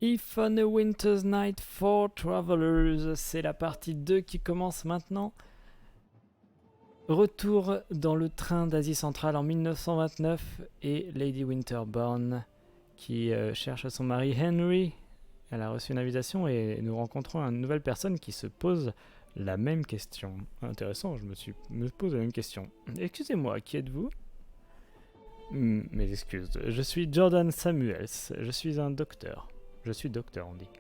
If on a winter's night for travelers, c'est la partie 2 qui commence maintenant. Retour dans le train d'Asie centrale en 1929 et Lady Winterbourne qui cherche son mari Henry. Elle a reçu une invitation et nous rencontrons une nouvelle personne qui se pose la même question. Intéressant, me pose la même question. Excusez-moi, qui êtes-vous? Mes excuses, je suis Jordan Samuels, je suis un docteur. Je suis docteur, on dit.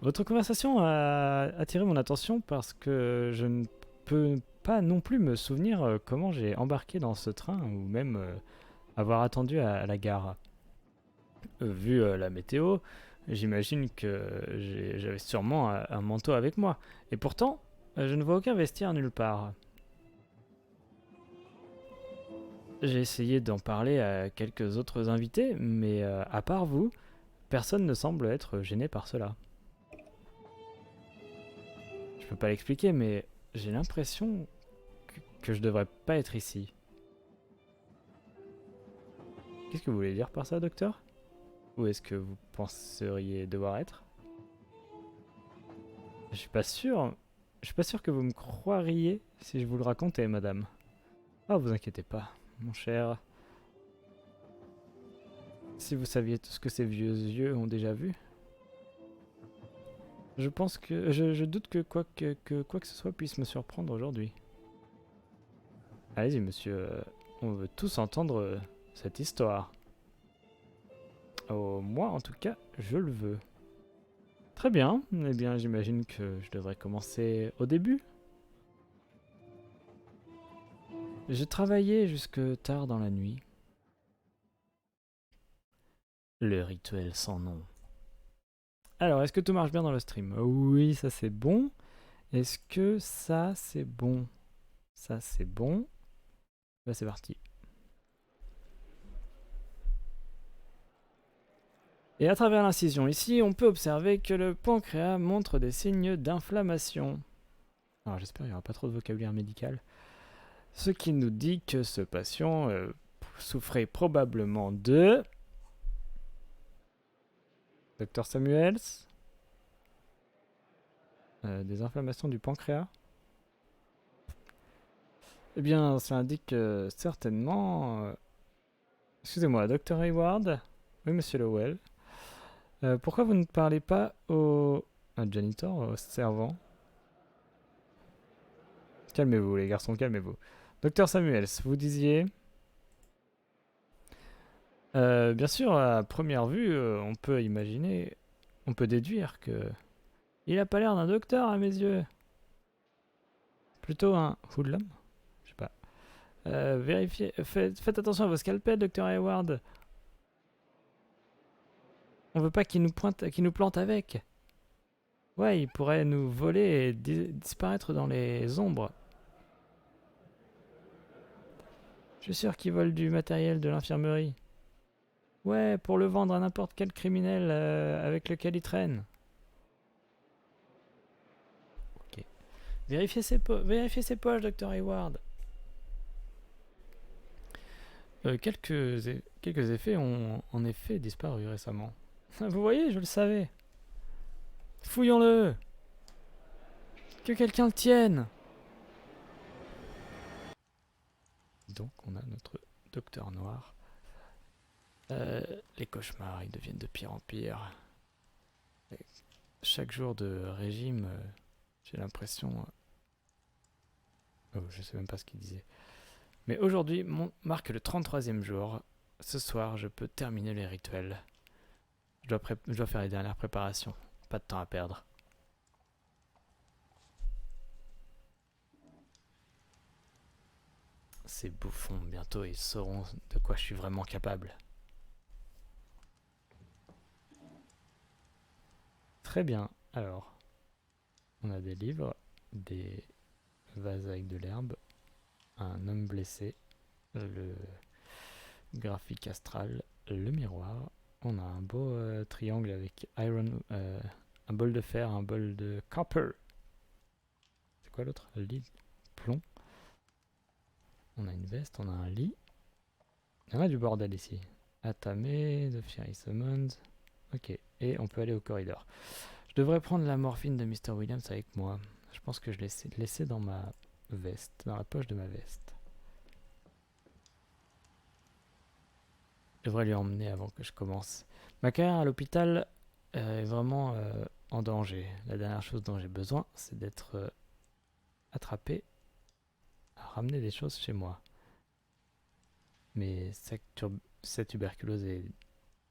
Votre conversation a attiré mon attention parce que je ne peux pas non plus me souvenir comment j'ai embarqué dans ce train ou même avoir attendu à la gare. Vu la météo, j'imagine que j'avais sûrement un manteau avec moi. Et pourtant, je ne vois aucun vestiaire nulle part. J'ai essayé d'en parler à quelques autres invités, mais à part vous, personne ne semble être gêné par cela. Je peux pas l'expliquer, mais j'ai l'impression que je devrais pas être ici. Qu'est-ce que vous voulez dire par ça, docteur? Où est-ce que vous penseriez devoir être? Je suis pas sûr. Je suis pas sûr que vous me croiriez si je vous le racontais, madame. Ah, vous inquiétez pas, mon cher. Si vous saviez tout ce que ces vieux yeux ont déjà vu. Je pense que... Je doute que quoi que ce soit puisse me surprendre aujourd'hui. Allez-y, monsieur. On veut tous entendre cette histoire. Oh, moi, en tout cas, je le veux. Très bien. Eh bien, j'imagine que je devrais commencer au début. J'ai travaillé jusque tard dans la nuit. Le rituel sans nom. Alors, est-ce que tout marche bien dans le stream? Oui, ça c'est bon. Est-ce que ça c'est bon? Ça c'est bon. Là, c'est parti. Et à travers l'incision ici, on peut observer que le pancréas montre des signes d'inflammation. Alors j'espère qu'il n'y aura pas trop de vocabulaire médical. Ce qui nous dit que ce patient souffrait probablement de... Docteur Samuels, des inflammations du pancréas. Eh bien, ça indique certainement... Excusez-moi, Docteur Hayward. Oui, monsieur Lowell. Pourquoi vous ne parlez pas au... Un janitor, au servant? Calmez-vous, les garçons, calmez-vous. Docteur Samuels, vous disiez... bien sûr, à première vue, on peut imaginer... On peut déduire que... Il a pas l'air d'un docteur à mes yeux. Plutôt un hoodlum? Je sais pas. Vérifiez... Faites attention à vos scalpels, Docteur Hayward. On veut pas qu'il nous plante avec. Ouais, il pourrait nous voler et disparaître dans les ombres. Je suis sûr qu'il vole du matériel de l'infirmerie. Ouais, pour le vendre à n'importe quel criminel avec lequel il traîne. Ok. Vérifiez ses poches, Dr. Hayward. Quelques effets ont en effet disparu récemment. Vous voyez, je le savais. Fouillons-le. Que quelqu'un le tienne. Donc on a notre docteur noir. Les cauchemars, ils deviennent de pire en pire. Et chaque jour de régime, j'ai l'impression... Oh, je sais même pas ce qu'il disait. Mais aujourd'hui marque le 33e jour. Ce soir, je peux terminer les rituels. Je dois faire les dernières préparations. Pas de temps à perdre. Ces bouffons, bientôt, ils sauront de quoi je suis vraiment capable. Très bien. Alors, on a des livres, des vases avec de l'herbe, un homme blessé, le graphique astral, le miroir. On a un beau triangle avec un bol de fer, un bol de copper. C'est quoi l'autre? Lead, plomb. On a une veste, on a un lit. Il y en a du bordel ici. Atame, The Fairy Summons. Ok. et on peut aller au corridor. Je devrais prendre la morphine de Mr. Williams avec moi. Je pense que je l'ai laissée dans ma veste, dans la poche de ma veste. Je devrais lui emmener avant que je commence. Ma carrière à l'hôpital est vraiment en danger. La dernière chose dont j'ai besoin, c'est d'être attrapé à ramener des choses chez moi. Mais cette tuberculose est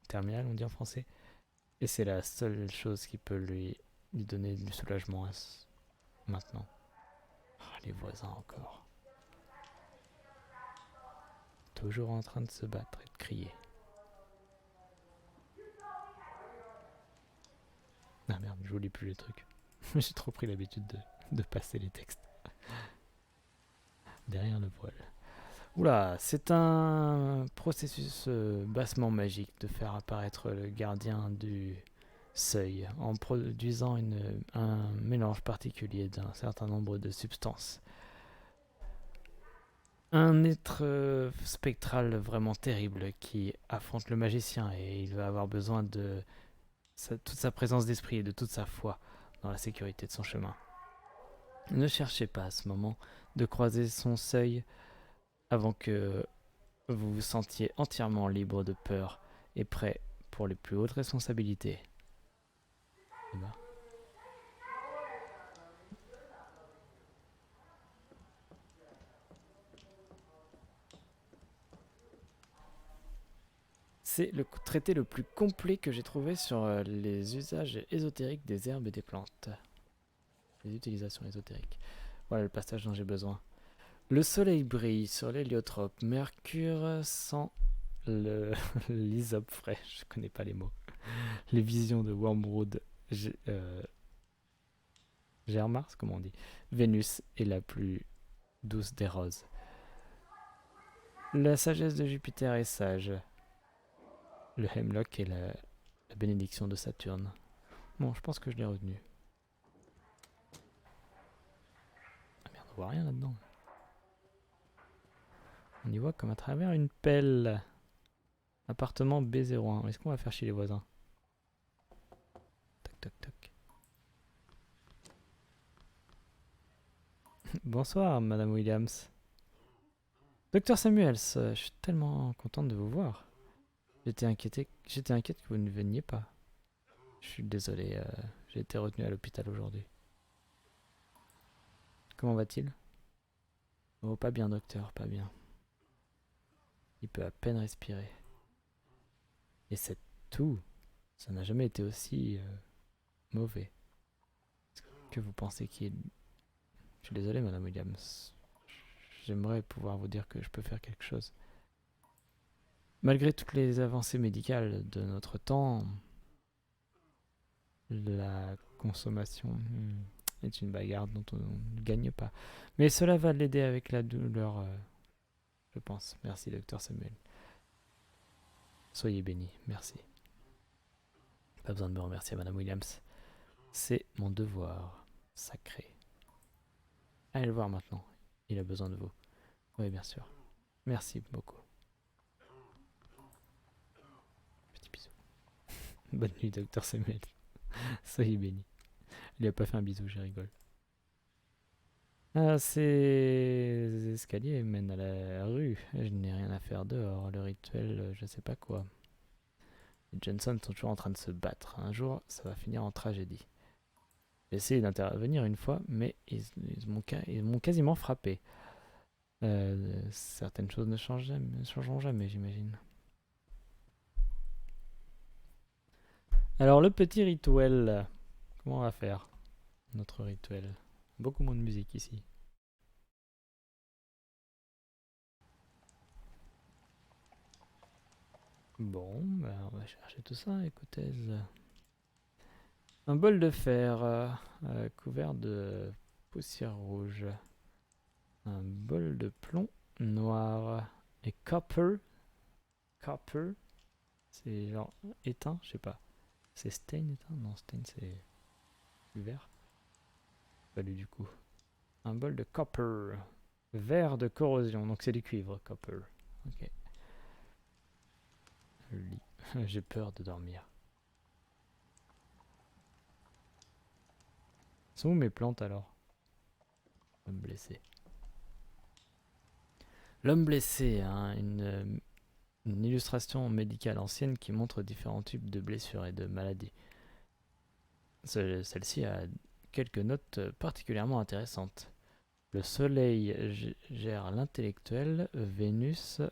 terminale, on dit en français. Et c'est la seule chose qui peut lui donner du soulagement maintenant. Oh, les voisins encore. Toujours en train de se battre et de crier. Ah merde, je vous lis plus les trucs. J'ai trop pris l'habitude de passer les textes. Derrière le voile. Oula, c'est un processus bassement magique de faire apparaître le gardien du seuil en produisant un mélange particulier d'un certain nombre de substances. Un être spectral vraiment terrible qui affronte le magicien et il va avoir besoin de toute sa présence d'esprit et de toute sa foi dans la sécurité de son chemin. Ne cherchez pas à ce moment de croiser son seuil avant que vous vous sentiez entièrement libre de peur et prêt pour les plus hautes responsabilités. C'est le traité le plus complet que j'ai trouvé sur les usages ésotériques des herbes et des plantes. Les utilisations ésotériques. Voilà le passage dont j'ai besoin. Le soleil brille sur l'héliotrope. Mercure sent l'hysope frais. Je connais pas les mots. Les visions de Wormwood. Germars, comment on dit. Vénus est la plus douce des roses. La sagesse de Jupiter est sage. Le Hemlock est la bénédiction de Saturne. Bon, je pense que je l'ai retenu. Ah merde, on voit rien là-dedans. On y voit comme à travers une pelle. Appartement B01. Est-ce qu'on va faire chez les voisins? Toc toc toc. Bonsoir, Madame Williams. Docteur Samuels, je suis tellement contente de vous voir. J'étais inquiète que vous ne veniez pas. Je suis désolé, j'ai été retenu à l'hôpital aujourd'hui. Comment va-t-il? Oh, pas bien, docteur, pas bien. Il peut à peine respirer. Et cette toux, ça n'a jamais été aussi mauvais. Est-ce que vous pensez qu'il... Je suis désolé, Madame Williams. J'aimerais pouvoir vous dire que je peux faire quelque chose. Malgré toutes les avancées médicales de notre temps, la consommation est une bagarre dont on ne gagne pas. Mais cela va l'aider avec la douleur, je pense. Merci, docteur Samuel. Soyez béni, merci. Pas besoin de me remercier, Madame Williams. C'est mon devoir sacré. Allez le voir maintenant. Il a besoin de vous. Oui, bien sûr. Merci beaucoup. Petit bisou. Bonne nuit, docteur Samuel. Soyez béni. Il lui a pas fait un bisou, je rigole. Ah, ces escaliers mènent à la rue. Je n'ai rien à faire dehors. Le rituel, je sais pas quoi. Les Johnson sont toujours en train de se battre. Un jour, ça va finir en tragédie. J'ai essayé d'intervenir une fois, mais ils m'ont quasiment frappé. Certaines choses ne changeront jamais, j'imagine. Alors, le petit rituel. Comment on va faire notre rituel? Beaucoup moins de musique ici. Bon, ben on va chercher tout ça, écoutez. Un bol de fer couvert de poussière rouge. Un bol de plomb noir. Et copper. Copper. C'est genre éteint, je sais pas. C'est stain éteint? Non, stain c'est du vert. Pas du coup. Un bol de copper. Vert de corrosion, donc c'est du cuivre, copper. Ok. Le lit. J'ai peur de dormir. sont où mes plantes alors? L'homme blessé. L'homme blessé, hein, une illustration médicale ancienne qui montre différents types de blessures et de maladies. Celle-ci a quelques notes particulièrement intéressantes. Le soleil gère l'intellectuel, Vénus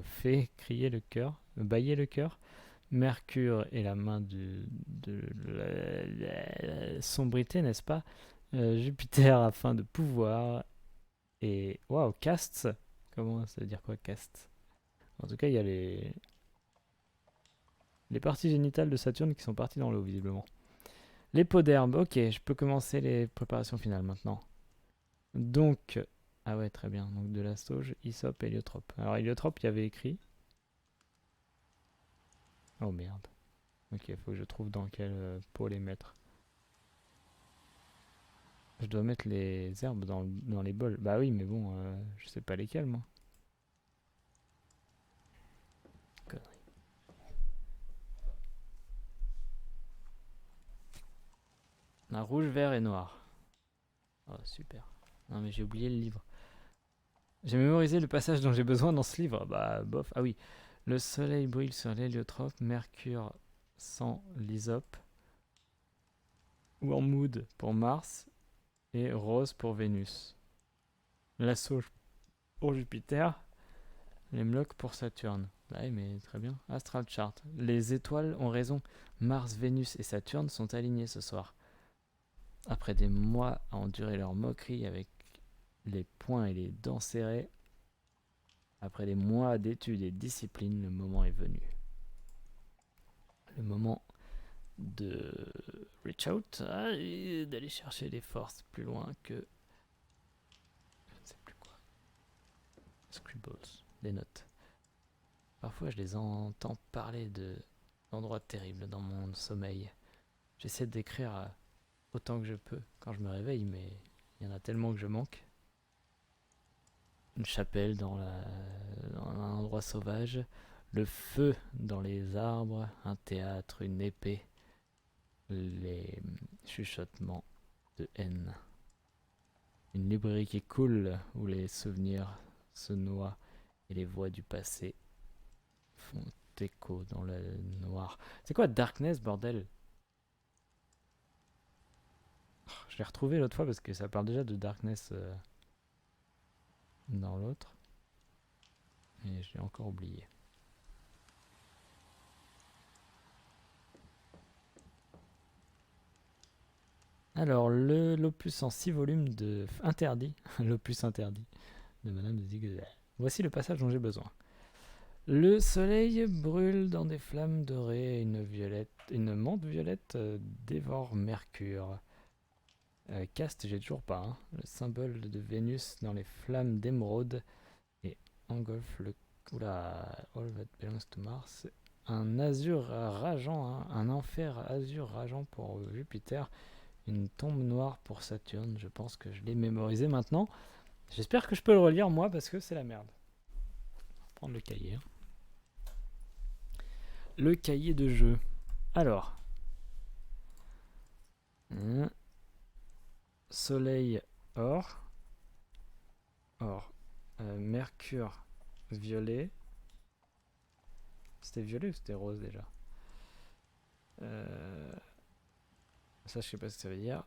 fait crier le cœur, bailler le cœur. Mercure est la main de la sombrité, n'est-ce pas? Jupiter afin de pouvoir. Et waouh, caste. Comment ça veut dire quoi, caste? En tout cas, il y a les parties génitales de Saturne qui sont parties dans l'eau, visiblement. Les pots d'herbe, ok, je peux commencer les préparations finales maintenant. Donc, ah ouais, très bien. Donc de la sauge, hysope, héliotrope. Alors héliotrope, il y avait écrit. Oh merde. Ok, il faut que je trouve dans quel pot les mettre. Je dois mettre les herbes dans les bols. Bah oui, mais bon, je sais pas lesquels, moi. Connerie. Un rouge, vert et noir. Oh, super. Non, mais j'ai oublié le livre. J'ai mémorisé le passage dont j'ai besoin dans ce livre. Bah, bof. Ah oui. Le soleil brille sur l'héliotrope, Mercure sans l'hysope, Wormwood pour Mars et Rose pour Vénus. La sauge pour Jupiter, l'Hemlock pour Saturne. Ouais, mais très bien. Astral chart. Les étoiles ont raison. Mars, Vénus et Saturne sont alignés ce soir. Après des mois à endurer leur moquerie avec les poings et les dents serrées, après des mois d'études et de discipline, le moment est venu. Le moment de reach out, d'aller chercher des forces plus loin que... Je ne sais plus quoi. Scribbles, des notes. Parfois je les entends parler d'endroits terribles dans mon sommeil. J'essaie d'écrire autant que je peux quand je me réveille, mais il y en a tellement que je manque. Une chapelle dans un endroit sauvage, le feu dans les arbres, un théâtre, une épée, les chuchotements de haine. Une librairie qui coule où les souvenirs se noient et les voix du passé font écho dans le noir. C'est quoi Darkness, bordel? Je l'ai retrouvé l'autre fois parce que ça parle déjà de Darkness dans l'autre. Et je l'ai encore oublié. Alors, l'opus en 6 volumes de interdit, l'opus interdit de Madame de Zigzag. Voici le passage dont j'ai besoin. Le soleil brûle dans des flammes dorées, une menthe violette dévore Mercure. Caste, j'ai toujours pas. Hein. Le symbole de Vénus dans les flammes d'émeraude et engulfe le... Oula, all that belongs to Mars. Un azur rageant, hein, un enfer azur rageant pour Jupiter. Une tombe noire pour Saturne. Je pense que je l'ai mémorisé maintenant. J'espère que je peux le relire moi parce que c'est la merde. On va prendre le cahier. Le cahier de jeu. Alors. Soleil or. Or. Mercure violet. C'était violet ou c'était rose déjà? Ça je sais pas ce que ça veut dire.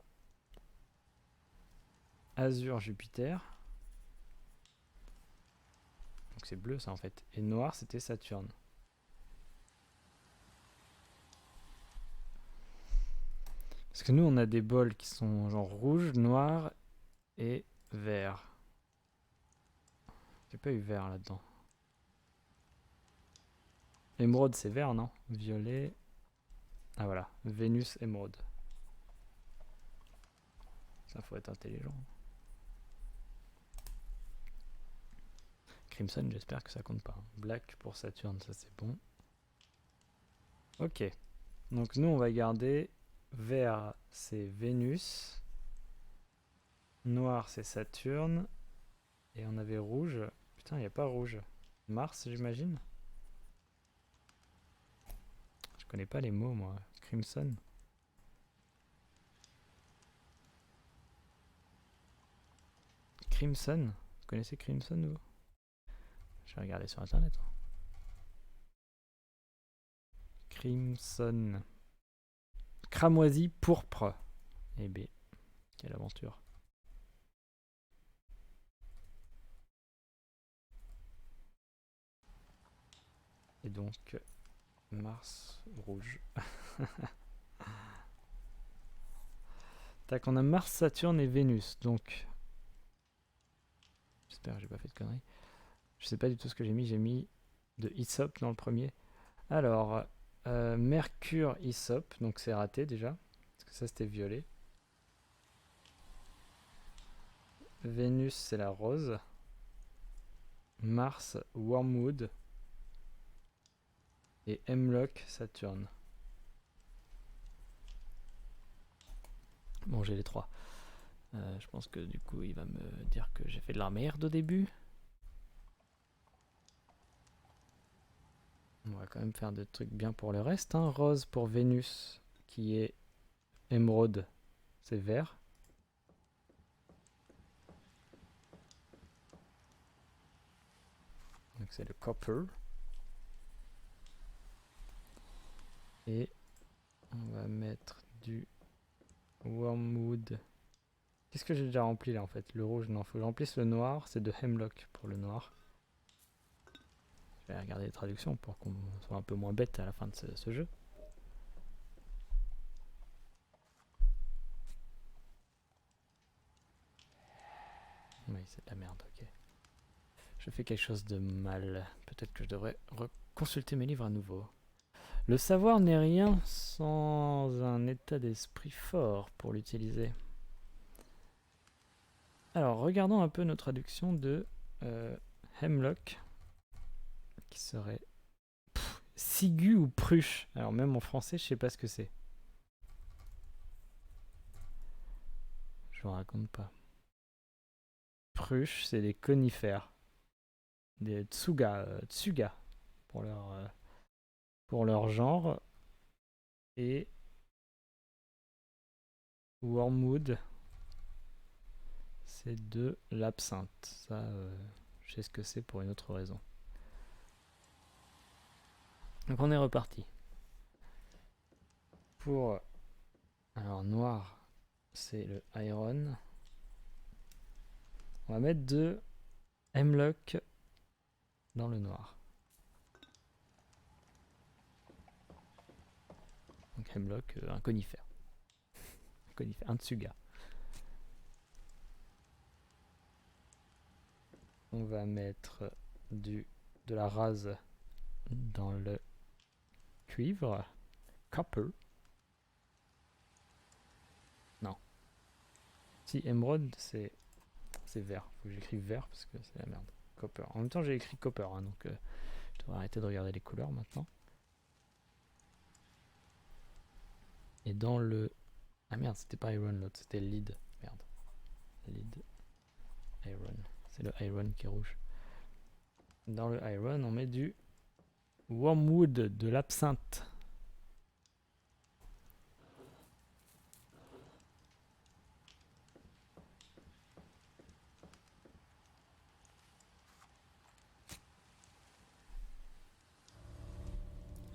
Azur Jupiter. Donc c'est bleu ça en fait. Et noir c'était Saturne. Parce que nous on a des bols qui sont genre rouge, noir et vert. J'ai pas eu vert là-dedans. Émeraude c'est vert non? Violet. Ah voilà, Vénus émeraude. Ça faut être intelligent. Crimson, j'espère que ça compte pas. Black pour Saturne, ça c'est bon. Ok. Donc nous on va garder vert c'est Vénus. Noir c'est Saturne. Et on avait rouge. Putain, il n'y a pas rouge. Mars, j'imagine. Je connais pas les mots moi. Crimson. Crimson. Vous connaissez Crimson, vous? Je vais regarder sur internet. Crimson. Cramoisi pourpre. Eh bien, quelle aventure. Et donc, Mars rouge. Tac, on a Mars, Saturne et Vénus. Donc, j'espère que j'ai pas fait de conneries. Je sais pas du tout ce que j'ai mis. J'ai mis de Hyssop dans le premier. Alors, Mercure, Hyssop. Donc c'est raté déjà. Parce que ça c'était violet. Vénus, c'est la rose. Mars, Wormwood. Et Hemlock, Saturne. Bon, j'ai les trois. Je pense que du coup, il va me dire que j'ai fait de la merde au début. On va quand même faire des trucs bien pour le reste. Hein. Rose pour Vénus, qui est émeraude, c'est vert. Donc c'est le copper. Et on va mettre du wormwood. Qu'est-ce que j'ai déjà rempli là en fait? Le rouge, non, faut que je remplisse le noir. C'est de hemlock pour le noir. Je vais regarder les traductions pour qu'on soit un peu moins bête à la fin de ce jeu. Oui, c'est de la merde, ok. Je fais quelque chose de mal. Peut-être que je devrais consulter mes livres à nouveau. Le savoir n'est rien sans un état d'esprit fort pour l'utiliser. Alors, regardons un peu nos traductions de hemlock, qui serait ciguë ou pruche. Alors, même en français, je sais pas ce que c'est. Je vous raconte pas. Pruche, c'est des conifères. Des tsuga pour leur genre. Et wormwood, c'est de l'absinthe. Ça, je sais ce que c'est pour une autre raison. Donc on est reparti. Pour alors noir, c'est le iron. On va mettre de hemlock dans le noir. Donc hemlock, un conifère. Un conifère, un tsuga. On va mettre de la rase dans le cuivre. Copper. Non. Si, émeraude, c'est vert. Faut que j'écrive vert parce que c'est la merde. Copper. En même temps, j'ai écrit copper, hein, donc je devrais arrêter de regarder les couleurs maintenant. Et dans le... Ah merde, c'était pas iron l'autre, c'était lead. Merde. Lead. Iron. C'est le iron qui est rouge. Dans le iron, on met du wormwood, de l'absinthe.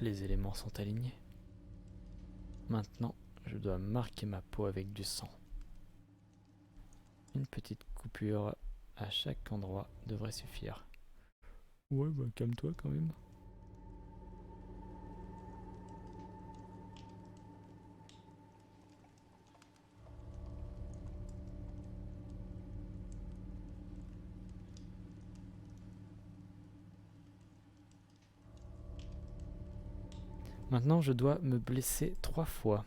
Les éléments sont alignés. Maintenant, je dois marquer ma peau avec du sang. Une petite coupure à chaque endroit devrait suffire. Ouais, bah calme-toi quand même. Maintenant, je dois me blesser 3 fois.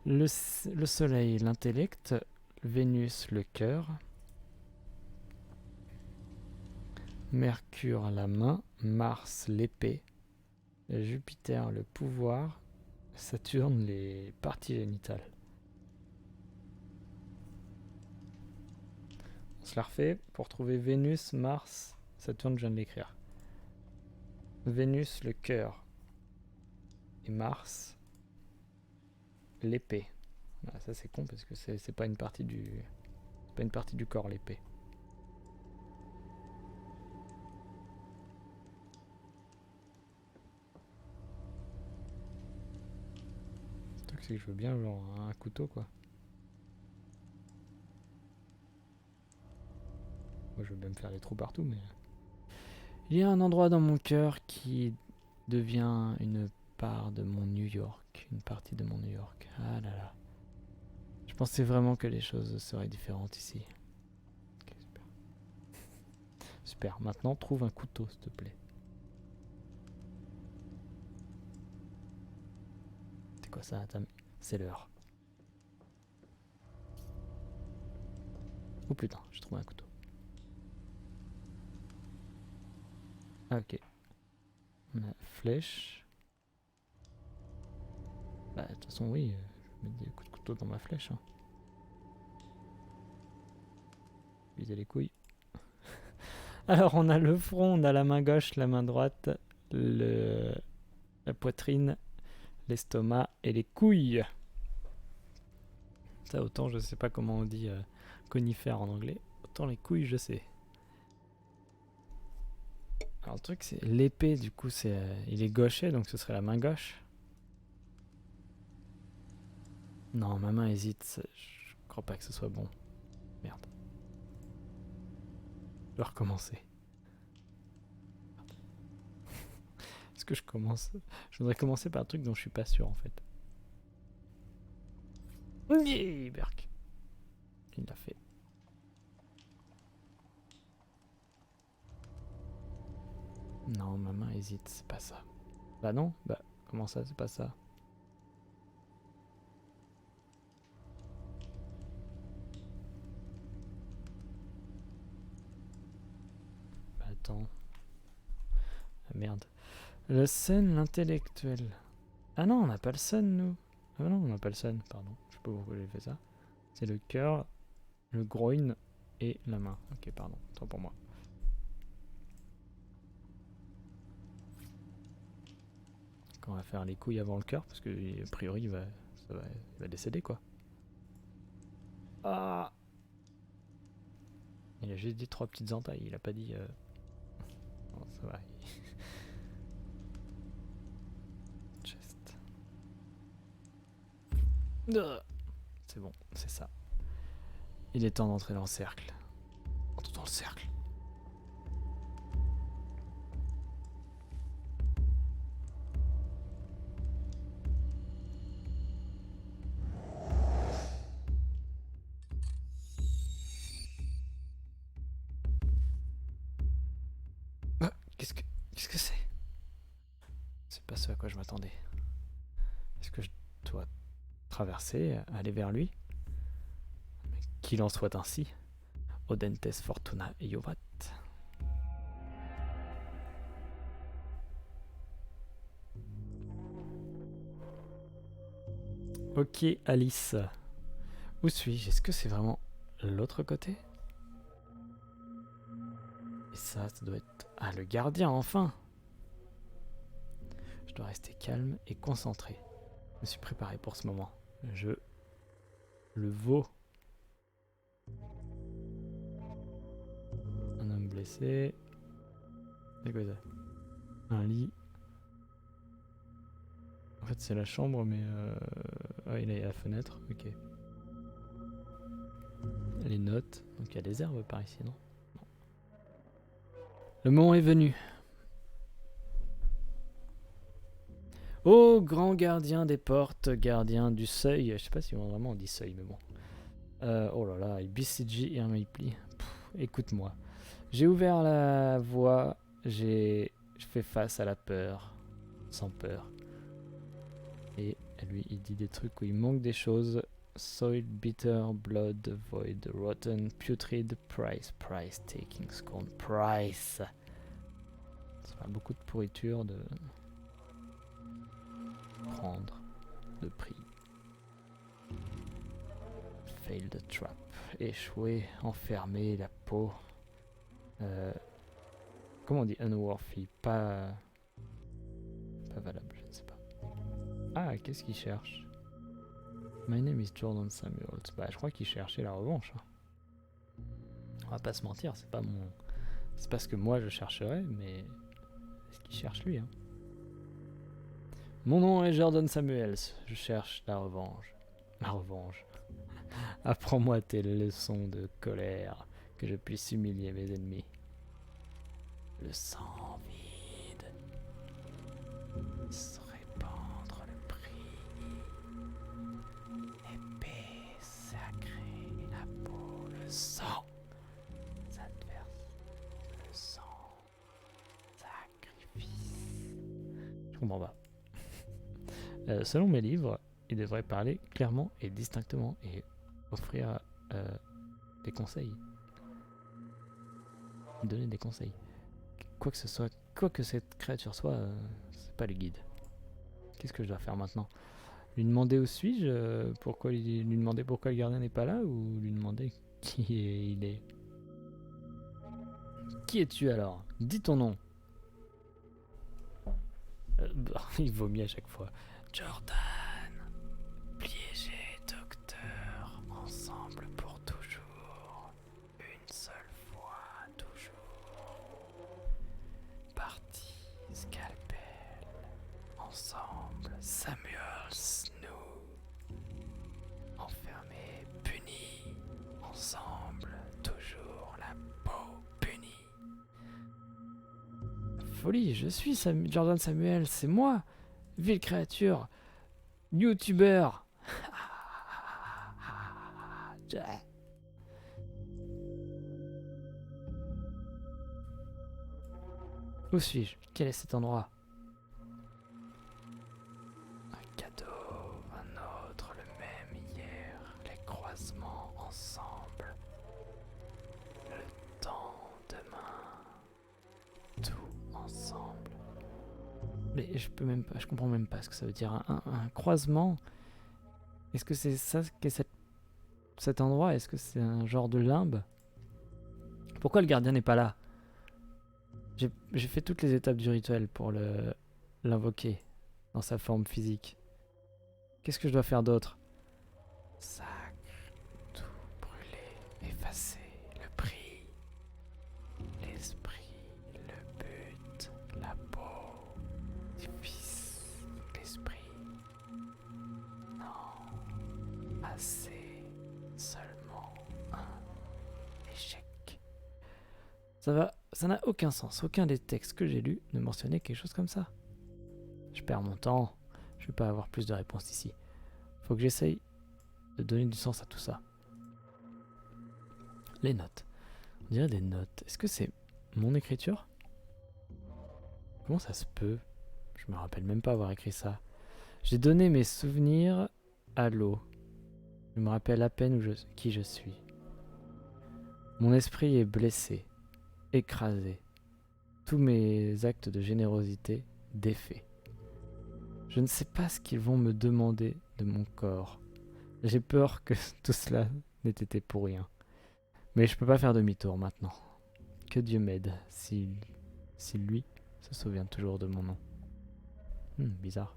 Le soleil, l'intellect. Vénus, le cœur. Mercure, la main. Mars, l'épée. Jupiter, le pouvoir. Saturne, les parties génitales. On se la refait pour trouver Vénus, Mars, Saturne, je viens de l'écrire. Vénus, le cœur. Et Mars, l'épée. Voilà, ça c'est con parce que c'est pas une partie du corps, l'épée. c'est que je veux bien genre un couteau quoi. Moi je veux bien me faire des trous partout mais... Il y a un endroit dans mon cœur qui devient une part de mon New York. Une partie de mon New York. Ah là là. Je pensais vraiment que les choses seraient différentes ici. Ok, super. Super. Maintenant trouve un couteau s'il te plaît. C'est quoi ça? C'est l'heure. Oh putain, j'ai trouvé un couteau. Ah ok. On a flèche. Bah de toute façon oui, je mets des coups de couteau dans ma flèche. Hein. Viser les couilles. Alors on a le front, on a la main gauche, la main droite, la poitrine, l'estomac et les couilles. Ça autant je sais pas comment on dit conifère en anglais, autant les couilles je sais. Alors le truc c'est l'épée du coup c'est il est gaucher donc ce serait la main gauche. Non ma main hésite, je crois pas que ce soit bon. Merde. Je dois recommencer. Est-ce que je commence? Je voudrais commencer par un truc dont je suis pas sûr en fait. Berk. Il l'a fait. Non, ma main hésite, c'est pas ça. Bah non, bah comment ça, c'est pas ça? Bah attends. Ah merde. Le sun, l'intellectuel. Ah non, on n'a pas le sun nous. Ah non, on n'a pas le sun, pardon. Je sais pas pourquoi j'ai fait ça. C'est le cœur, le groin et la main. Ok, pardon, tant pour moi. On va faire les couilles avant le cœur parce que a priori il va décéder quoi. Ah, il a juste dit 3 petites entailles, il a pas dit. Non, ça va. Chest. C'est bon, c'est ça. Il est temps d'entrer dans le cercle. Entre dans le cercle. Qu'est-ce que c'est? C'est pas ce à quoi je m'attendais. Est-ce que je dois traverser, aller vers lui? Qu'il en soit ainsi. Audentes fortuna iovat. Ok, Alice. Où suis-je? Est-ce que c'est vraiment l'autre côté? Et ça doit être... Ah, le gardien, enfin! Je dois rester calme et concentré. Je me suis préparé pour ce moment. Je le vaux. Un homme blessé. C'est quoi ça? Un lit. En fait, c'est la chambre, mais... Ah, il est à la fenêtre, ok. Les notes. Donc il y a des herbes par ici, non? Non. Le moment est venu. Ô grand gardien des portes, gardien du seuil. Je sais pas si vraiment on dit seuil, mais bon. Oh là là, BCG et un pli. Écoute-moi. J'ai ouvert la voie, je fais face à la peur, sans peur. Et lui, il dit des trucs où il manque des choses. Soil, bitter, blood, void, rotten, putrid, price, taking, scorn, price. Ça a beaucoup de pourriture, de prendre, de prix. Failed trap, échouer, enfermer, la peau. Comment on dit unworthy? Pas valable, je ne sais pas. Ah, qu'est-ce qu'il cherche? My name is Jordan Samuels. Bah, je crois qu'il cherchait la revanche. Hein. On va pas se mentir, c'est pas mon... C'est pas ce que moi je chercherais, mais c'est ce qu'il cherche lui. Hein. Mon nom est Jordan Samuels. Je cherche la revanche. La revanche. Apprends-moi tes leçons de colère, que je puisse humilier mes ennemis. Le sang vide se répandre le prix. Épée sacrée, la peau, le sang. S'adverse, le sang, sacrifice. Je comprends pas. Selon mes livres, il devrait parler clairement et distinctement et offrir des conseils. Donner des conseils. Quoi que ce soit, quoi que cette créature soit, c'est pas le guide. Qu'est-ce que je dois faire maintenant? Lui demander où suis-je, pourquoi lui demander pourquoi le gardien n'est pas là, ou lui demander il est. Qui es-tu alors? Dis ton nom. Il vomit à chaque fois. Jordan. Piégé, docteur. Ensemble pour toujours. Une seule fois, toujours. Parti, scalpel. Ensemble, Samuels, nous. Enfermés, punis. Ensemble, toujours la peau punie. Folie, je suis Jordan Samuel, c'est moi. Ville créature. YouTuber. Où suis-je? Quel est cet endroit? Un cadeau, un autre, le même hier. Les croisements ensemble. Le temps demain. Tout ensemble. Mais je comprends même pas ce que ça veut dire. Un croisement. Est-ce que c'est ça qu'est cet endroit? Est-ce que c'est un genre de limbe? Pourquoi le gardien n'est pas là? J'ai fait toutes les étapes du rituel pour l'invoquer dans sa forme physique. Qu'est-ce que je dois faire d'autre? Sacre, tout brûler, effacer, le prix, l'esprit, le but, la peau, du fils, l'esprit. Non, assez, seulement un échec. Ça n'a aucun sens. Aucun des textes que j'ai lus ne mentionnait quelque chose comme ça. Je perds mon temps. Je vais pas avoir plus de réponses ici. Faut que j'essaye de donner du sens à tout ça. Les notes. On dirait des notes. Est-ce que c'est mon écriture? Comment ça se peut? Je me rappelle même pas avoir écrit ça. J'ai donné mes souvenirs à l'eau. Je me rappelle à peine qui je suis. Mon esprit est blessé, écrasé. Tous mes actes de générosité défaits. Je ne sais pas ce qu'ils vont me demander de mon corps. J'ai peur que tout cela n'ait été pour rien. Mais je peux pas faire demi-tour maintenant. Que Dieu m'aide si lui se souvient toujours de mon nom. Bizarre.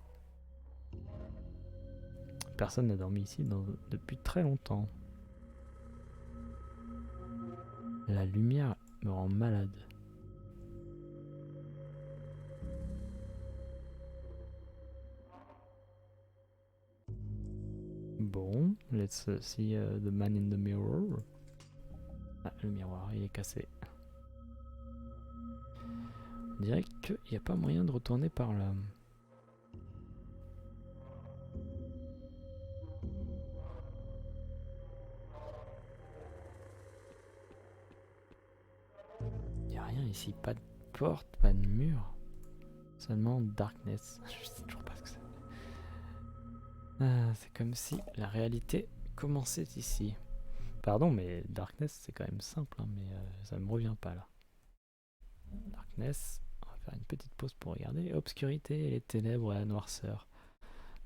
Personne n'a dormi ici depuis très longtemps. La lumière me rend malade. Bon, let's see the man in the mirror. Ah, le miroir, il est cassé. On dirait qu'il n'y a pas moyen de retourner par là. Il n'y a rien ici, pas de porte, pas de mur. Seulement darkness. Je sais toujours pas ce que c'est. Ah, c'est comme si la réalité commençait ici. Pardon, mais darkness c'est quand même simple, hein, mais ça me revient pas là. Darkness, on va faire une petite pause pour regarder. Obscurité, les ténèbres et la noirceur.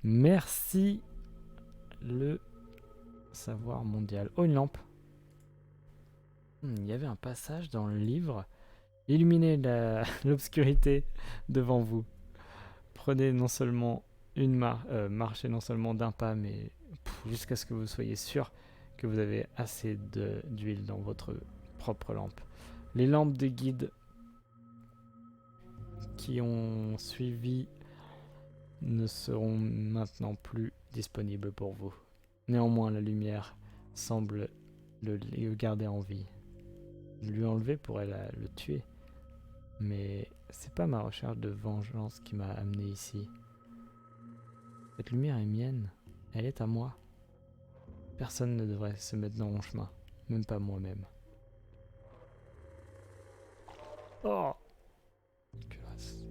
Merci le savoir mondial. Oh, une lampe. Il y avait un passage dans le livre. Illuminez l'obscurité devant vous. Prenez non seulement marchez non seulement d'un pas, mais jusqu'à ce que vous soyez sûr que vous avez assez d'huile dans votre propre lampe. Les lampes des guides qui ont suivi ne seront maintenant plus disponibles pour vous. Néanmoins, la lumière semble le garder en vie. Lui enlever pourrait le tuer. Mais c'est pas ma recherche de vengeance qui m'a amené ici. Cette lumière est mienne. Elle est à moi. Personne ne devrait se mettre dans mon chemin. Même pas moi-même. Oh! Dégueulasse.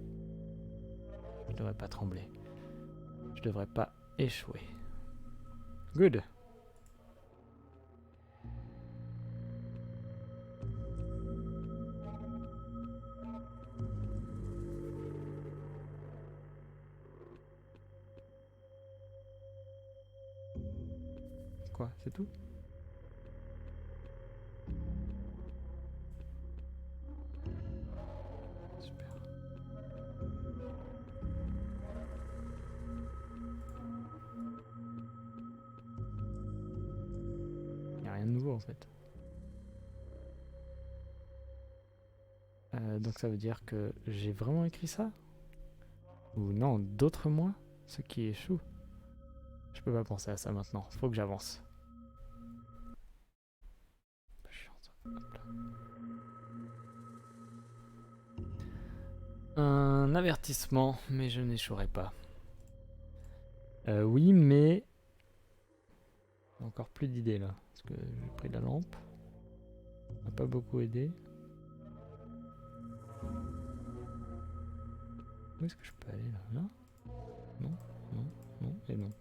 Je devrais pas trembler. Je devrais pas échouer. Good. Quoi, c'est tout? Super. Y a rien de nouveau en fait. Donc ça veut dire que j'ai vraiment écrit ça? Ou non, d'autres moi? Ceux qui échouent? Je peux pas penser à ça maintenant. Faut que j'avance. Un avertissement, mais je n'échouerai pas. Oui, mais... Encore plus d'idées là. Parce que j'ai pris la lampe. Ça m'a pas beaucoup aidé. Où est-ce que je peux aller là? Là? Non, non, non et non.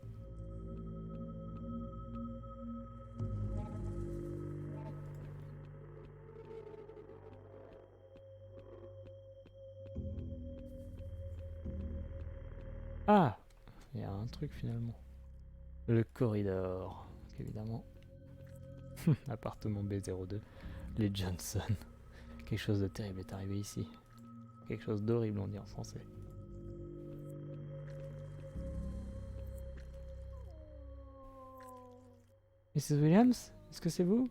Ah! Il y a un truc finalement. Le corridor. Donc, évidemment. Appartement B02. Les Johnson. Quelque chose de terrible est arrivé ici. Quelque chose d'horrible on dit en français. Mrs. Williams? Est-ce que c'est vous?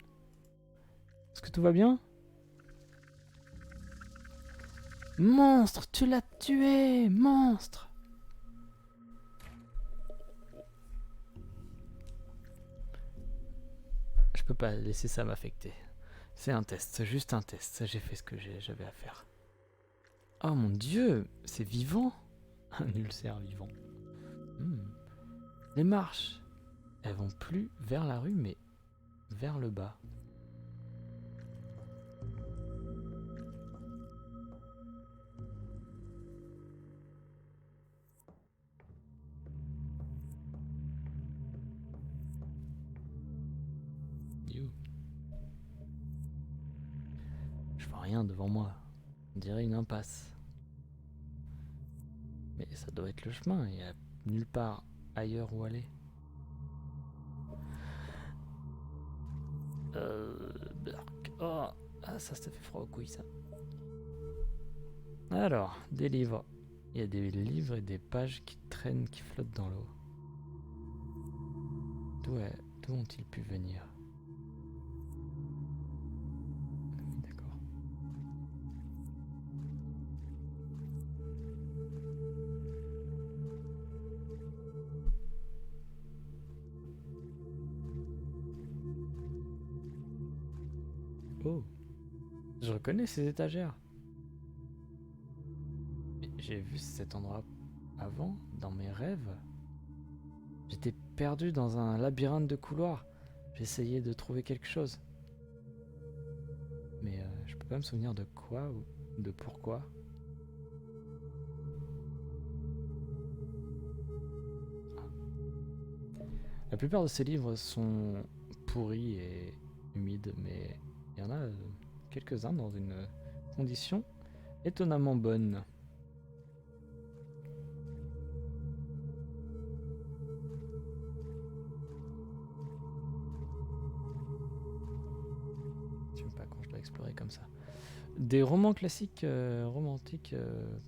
Est-ce que tout va bien? Monstre! Tu l'as tué! Monstre! Je peux pas laisser ça m'affecter. C'est un test, c'est juste un test. J'ai fait ce que j'avais à faire. Oh mon dieu! C'est vivant! Un ulcère vivant. Les marches! Elles vont plus vers la rue, mais vers le bas. You. Je vois rien devant moi. On dirait une impasse. Mais ça doit être le chemin, il n'y a nulle part ailleurs où aller. Oh, ah, ça fait froid aux couilles, ça. Alors, des livres. Il y a des livres et des pages qui traînent, qui flottent dans l'eau. D'où ont-ils pu venir? Oui, d'accord. Oh, je reconnais ces étagères. J'ai vu cet endroit avant, dans mes rêves. J'étais perdu dans un labyrinthe de couloirs. J'essayais de trouver quelque chose. Mais je peux pas me souvenir de quoi ou de pourquoi. La plupart de ces livres sont pourris et humides, mais il y en a quelques-uns dans une condition étonnamment bonne. Je sais pas quand je dois explorer comme ça. Des romans classiques romantiques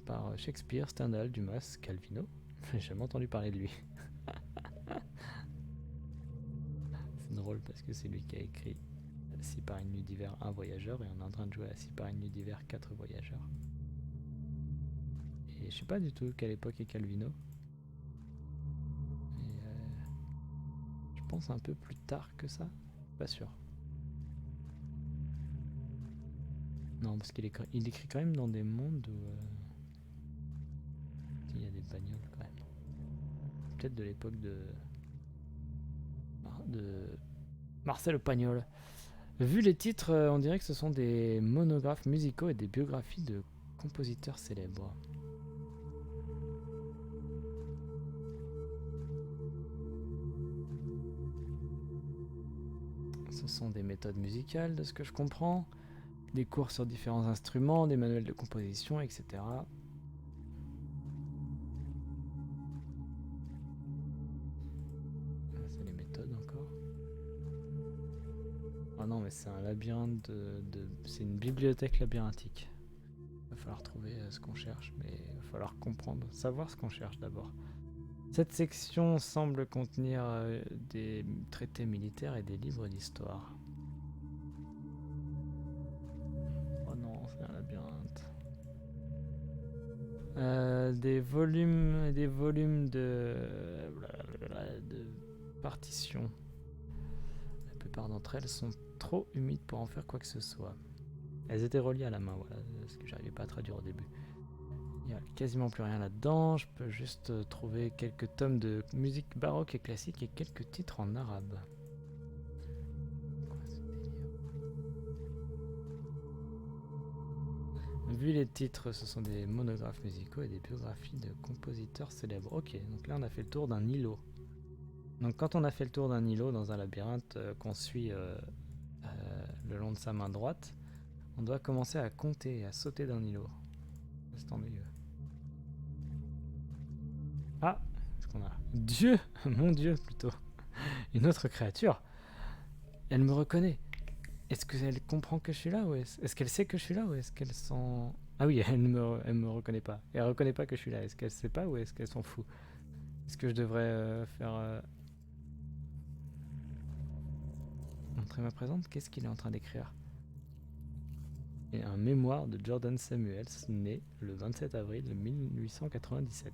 par Shakespeare, Stendhal, Dumas, Calvino. J'ai jamais entendu parler de lui. C'est drôle parce que c'est lui qui a écrit 6 par une nuit d'hiver, un voyageur, et on est en train de jouer à 6 par une nuit d'hiver, 4 voyageurs. Et je sais pas du tout quelle époque est Calvino. pense, un peu plus tard que ça. Pas sûr. Non, parce il écrit quand même dans des mondes où il y a des bagnoles quand même. Peut-être de l'époque de Marcel Pagnol. Vu les titres, on dirait que ce sont des monographes musicaux et des biographies de compositeurs célèbres. Ce sont des méthodes musicales, de ce que je comprends, des cours sur différents instruments, des manuels de composition, etc. C'est les méthodes encore. Ah non, mais c'est un labyrinthe c'est une bibliothèque labyrinthique. Il va falloir trouver ce qu'on cherche, mais il va falloir comprendre, savoir ce qu'on cherche d'abord. Cette section semble contenir des traités militaires et des livres d'histoire. Oh non, c'est un labyrinthe. Des volumes de partitions. La plupart d'entre elles sont trop humides pour en faire quoi que ce soit. Elles étaient reliées à la main, voilà, ce que j'arrivais pas à traduire au début. Il n'y a quasiment plus rien là-dedans, je peux juste trouver quelques tomes de musique baroque et classique et quelques titres en arabe. Quoi ce délire ? Vu les titres, ce sont des monographes musicaux et des biographies de compositeurs célèbres. Ok, donc là on a fait le tour d'un îlot. Donc quand on a fait le tour d'un îlot dans un labyrinthe qu'on suit le long de sa main droite, on doit commencer à compter et à sauter d'un îlot. C'est ennuyeux. Ah, qu'est-ce qu'on a ? Dieu, mon Dieu plutôt. Une autre créature. Elle me reconnaît. Est-ce qu'elle comprend que je suis là ou est-ce qu'elle sait que je suis là ou est-ce qu'elle s'en... Ah oui, elle me reconnaît pas. Elle reconnaît pas que je suis là. Est-ce qu'elle sait pas ou est-ce qu'elle s'en fout ? Est-ce que je devrais faire... montrer ma présence ? Qu'est-ce qu'il est en train d'écrire ? Et un mémoire de Jordan Samuels, né le 27 avril 1897.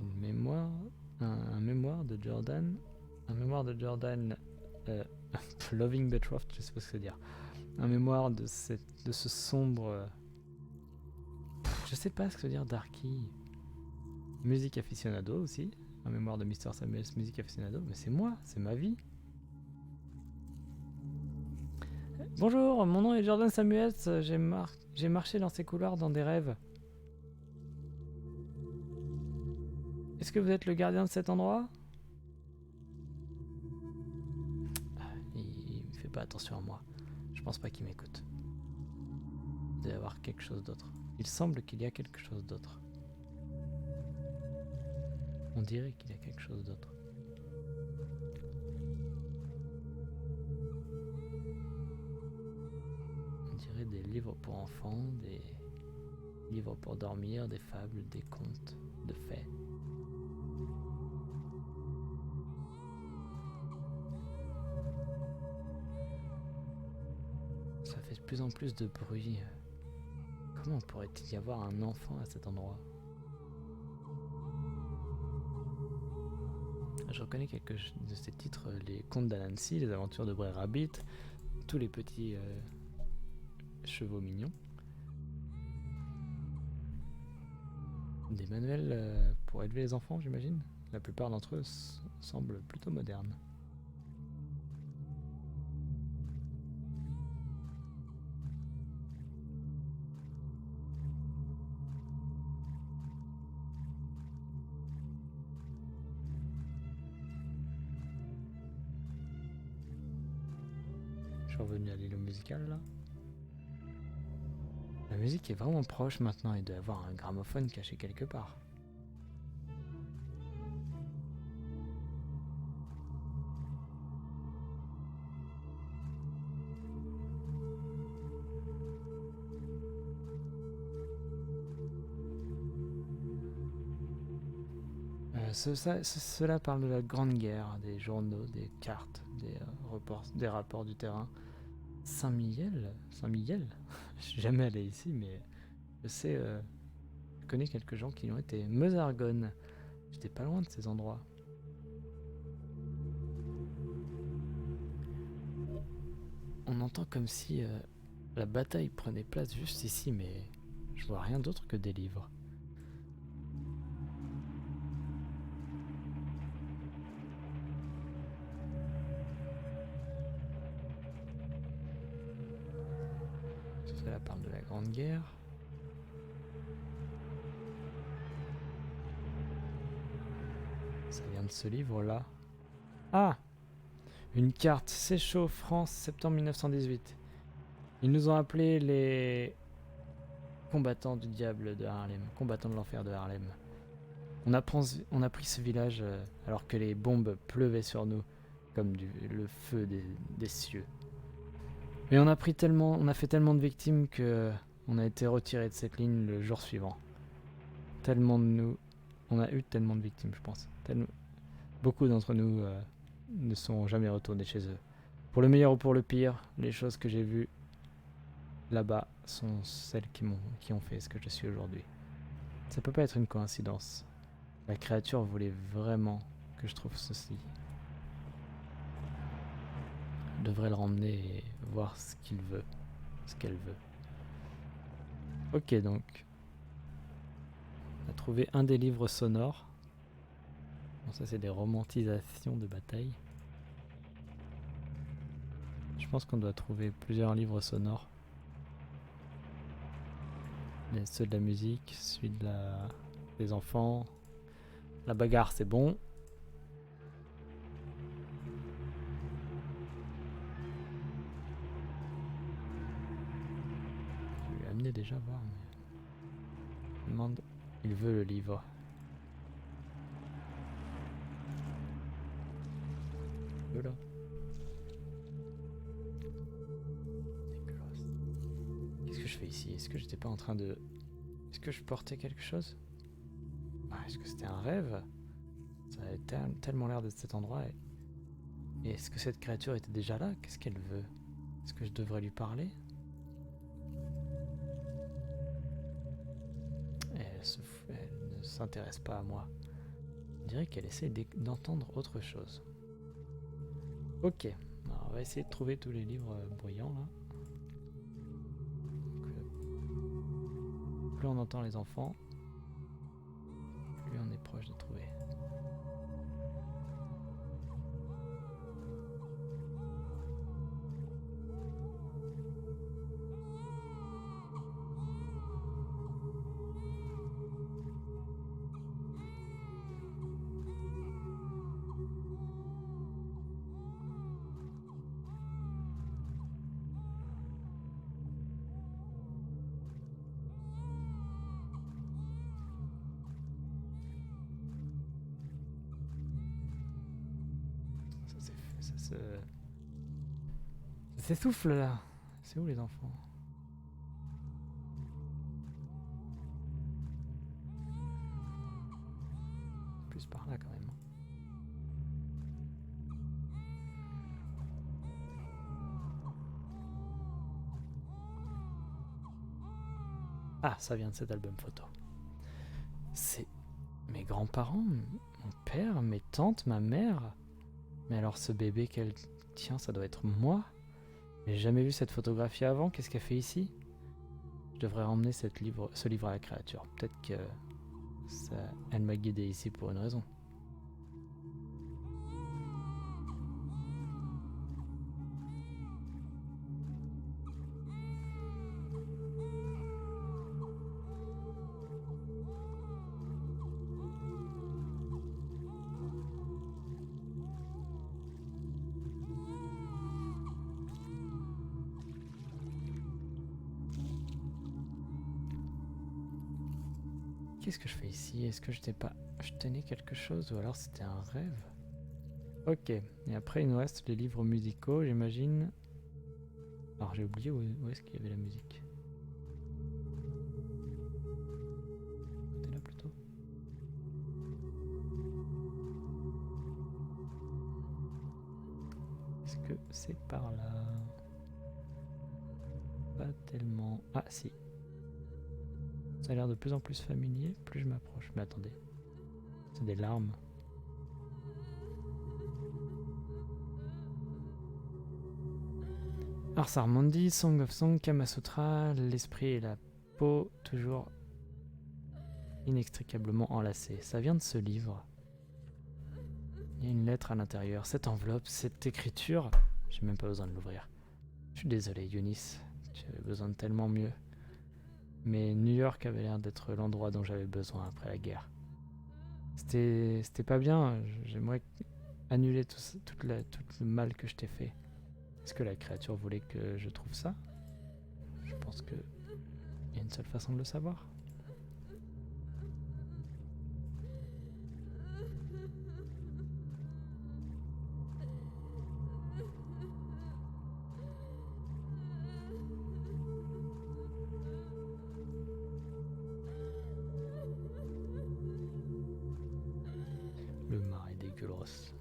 Une mémoire... Un mémoire de Jordan... Un mémoire de Jordan... Loving Betrothed, je sais pas ce que ça veut dire. Un mémoire de ce sombre... je sais pas ce que ça veut dire Darky. Musique aficionado aussi. Un mémoire de Mr. Samuels, musique aficionado. Mais c'est moi, c'est ma vie. Bonjour, mon nom est Jordan Samuels. J'ai marché dans ces couloirs dans des rêves. Est-ce que vous êtes le gardien de cet endroit ? Il fait pas attention à moi. Je pense pas qu'il m'écoute. Il doit y avoir quelque chose d'autre. Il semble qu'il y a quelque chose d'autre. On dirait qu'il y a quelque chose d'autre. On dirait des livres pour enfants, des livres pour dormir, des fables, des contes, de faits. Ça fait de plus en plus de bruit. Comment pourrait-il y avoir un enfant à cet endroit ? Je reconnais quelques de ces titres, les contes d'Anansi, les aventures de Brer Rabbit, tous les petits chevaux mignons. Des manuels pour élever les enfants, j'imagine. La plupart d'entre eux semblent plutôt modernes. Je suis revenu à l'îlot musical là. La musique est vraiment proche maintenant, il doit y avoir un gramophone caché quelque part. Cela parle de la Grande Guerre, des journaux, des cartes, des rapports du terrain. Saint-Mihiel ? Saint-Mihiel ? Je suis jamais allé ici, mais je sais, je connais quelques gens qui y ont été. Meusargonne, j'étais pas loin de ces endroits. on entend comme si la bataille prenait place juste ici, mais je vois rien d'autre que des livres. Cela parle de la Grande Guerre. Ça vient de ce livre-là. Ah! Une carte, c'est chaud, France, septembre 1918. Ils nous ont appelés les combattants du diable de Harlem, combattants de l'enfer de Harlem. On a pris ce village alors que les bombes pleuvaient sur nous, comme le feu des cieux. Mais on a fait tellement de victimes que on a été retiré de cette ligne le jour suivant. On a eu tellement de victimes, je pense. Beaucoup d'entre nous ne sont jamais retournés chez eux. Pour le meilleur ou pour le pire, les choses que j'ai vues là-bas sont celles qui ont fait ce que je suis aujourd'hui. Ça peut pas être une coïncidence. La créature voulait vraiment que je trouve ceci. Je devrais le ramener et voir ce qu'il veut, ce qu'elle veut. Ok, donc on a trouvé un des livres sonores. Bon, ça c'est des romantisations de bataille. Je pense qu'on doit trouver plusieurs livres sonores. Ceux de la musique, celui des enfants. La bagarre c'est bon. Je vais lui amener déjà voir. Mais... il veut le livre. Là. Dégueulasse. Qu'est-ce que je fais ici? Est-ce que j'étais pas en train de... Est-ce que je portais quelque chose? Est-ce que c'était un rêve? Ça avait tellement l'air de cet endroit. Et est-ce que cette créature était déjà là? Qu'est-ce qu'elle veut? Est-ce que je devrais lui parler? Elle ne s'intéresse pas à moi. On dirait qu'elle essaie d'entendre autre chose. Ok, alors on va essayer de trouver tous les livres bruyants là. Donc, plus on entend les enfants, plus on est proche de trouver. Ça s'essouffle là. C'est où les enfants? Plus par là quand même. Ah, ça vient de cet album photo. C'est mes grands-parents, mon père, mes tantes, ma mère. Mais alors ce bébé qu'elle tient, ça doit être moi? J'ai jamais vu cette photographie avant, qu'est-ce qu'elle fait ici? Je devrais ramener ce livre à la créature. Peut-être que elle m'a guidé ici pour une raison. Qu'est-ce que je fais ici? Est-ce que je tenais quelque chose ou alors c'était un rêve? Ok, et après il nous reste les livres musicaux, j'imagine. Alors j'ai oublié où est-ce qu'il y avait la musique. C'était là plutôt. Est-ce que c'est par là? Pas tellement. Ah si. Ça a l'air de plus en plus familier, plus je m'approche. Mais attendez, c'est des larmes. Ars Armandi, Song of Song, Kamasutra, l'esprit et la peau toujours inextricablement enlacés. Ça vient de ce livre. Il y a une lettre à l'intérieur. Cette enveloppe, cette écriture, j'ai même pas besoin de l'ouvrir. Je suis désolé, Eunice. Tu avais besoin de tellement mieux. Mais New York avait l'air d'être l'endroit dont j'avais besoin après la guerre. C'était pas bien. J'aimerais annuler tout le mal que je t'ai fait. Est-ce que la créature voulait que je trouve ça? Je pense que il y a une seule façon de le savoir. Le mari dégueulasse.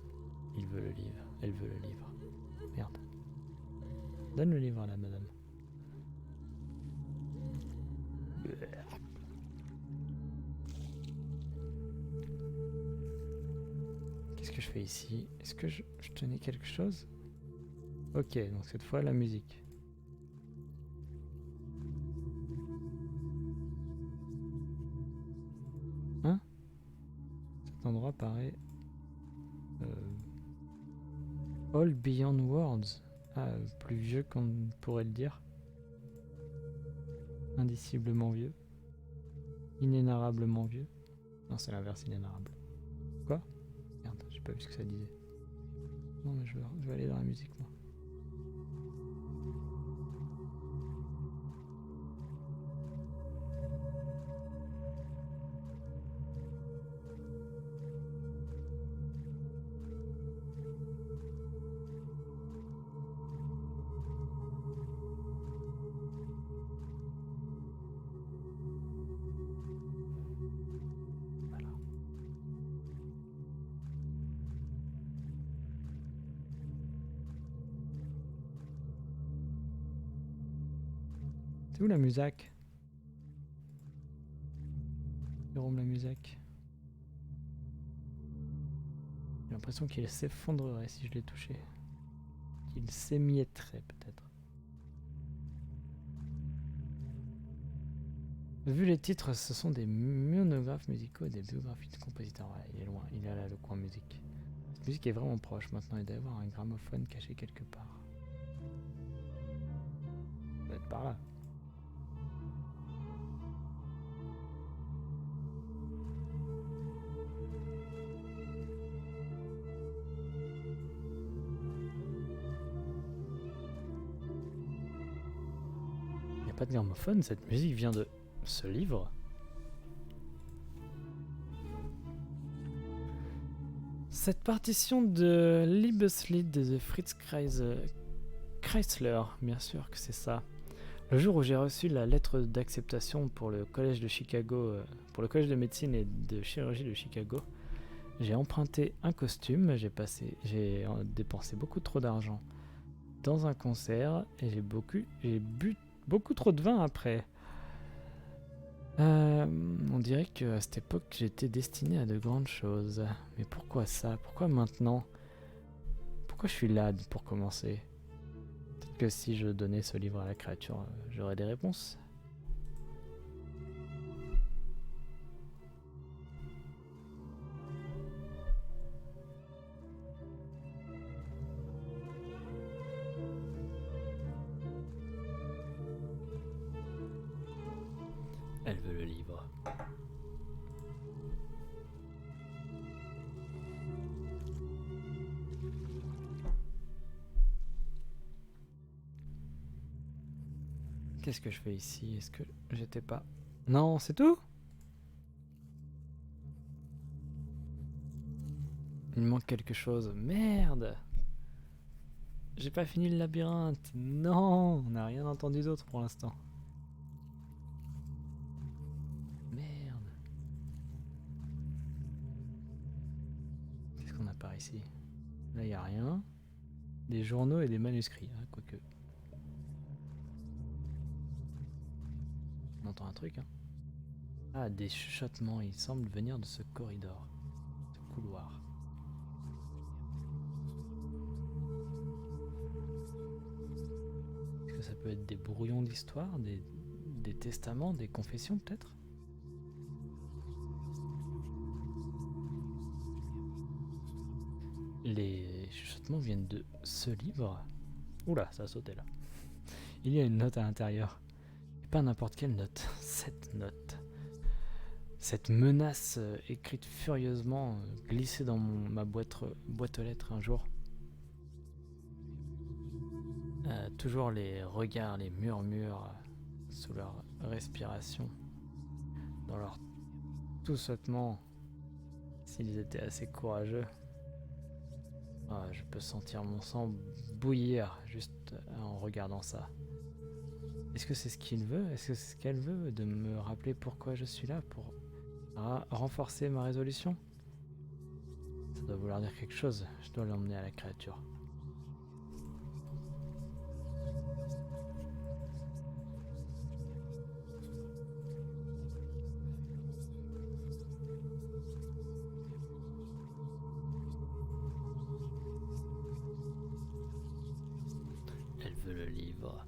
Il veut le livre. Elle veut le livre. Merde. Donne le livre à la madame. Qu'est-ce que je fais ici? Est-ce que je tenais quelque chose? Ok, donc cette fois la musique. Hein? Cet endroit paraît... All Beyond Words. Ah, plus vieux qu'on pourrait le dire. Indiciblement vieux. Inénarrablement vieux. Non, c'est l'inverse, inénarrable. Quoi? Merde, j'ai pas vu ce que ça disait. Non, mais je vais aller dans la musique, moi. C'est où la musique? Jérôme la musique. J'ai l'impression qu'il s'effondrerait si je l'ai touché. Qu'il s'émietterait peut-être. Vu les titres, ce sont des monographes musicaux et des biographies de compositeurs. Ouais, il est loin, il est là le coin musique. Cette musique est vraiment proche maintenant, il doit y avoir un gramophone caché quelque part. Ça doit être par là. Il n'y a pas de gramophone, cette musique vient de ce livre. Cette partition de Liebeslied de Fritz Kreisler, bien sûr que c'est ça. Le jour où j'ai reçu la lettre d'acceptation pour le collège de Chicago, pour le collège de médecine et de chirurgie de Chicago, j'ai emprunté un costume, j'ai dépensé beaucoup trop d'argent dans un concert et j'ai bu beaucoup trop de vin après. On dirait qu'à cette époque, j'étais destiné à de grandes choses. Mais pourquoi ça? Pourquoi maintenant? Pourquoi je suis là pour commencer? Peut-être que si je donnais ce livre à la créature, j'aurais des réponses. Elle veut le livre. Qu'est-ce que je fais ici? Est-ce que j'étais pas... Non, c'est tout? Il me manque quelque chose. Merde! J'ai pas fini le labyrinthe. Non! On n'a rien entendu d'autre pour l'instant. Merde. Qu'est-ce qu'on a par ici? Là, il n'y a rien. Des journaux et des manuscrits, hein, quoique. On entend un truc, hein. Ah, des chuchotements. Ils semblent venir de ce corridor. Ce couloir. que ça peut être des brouillons d'histoire, des testaments, des confessions peut-être? Les chuchotements viennent de ce livre. Oula, ça a sauté là. Il y a une note à l'intérieur. Et pas n'importe quelle note. Cette note. Cette menace écrite furieusement, glissée dans ma boîte aux lettres un jour. Toujours les regards, les murmures sous leur respiration. Dans leur tout sautement, s'ils étaient assez courageux. Je peux sentir mon sang bouillir juste en regardant ça. Est-ce que c'est ce qu'il veut? Est-ce que c'est ce qu'elle veut? De me rappeler pourquoi je suis là? Pour renforcer ma résolution? Ça doit vouloir dire quelque chose. Je dois l'emmener à la créature. Elle veut le livre.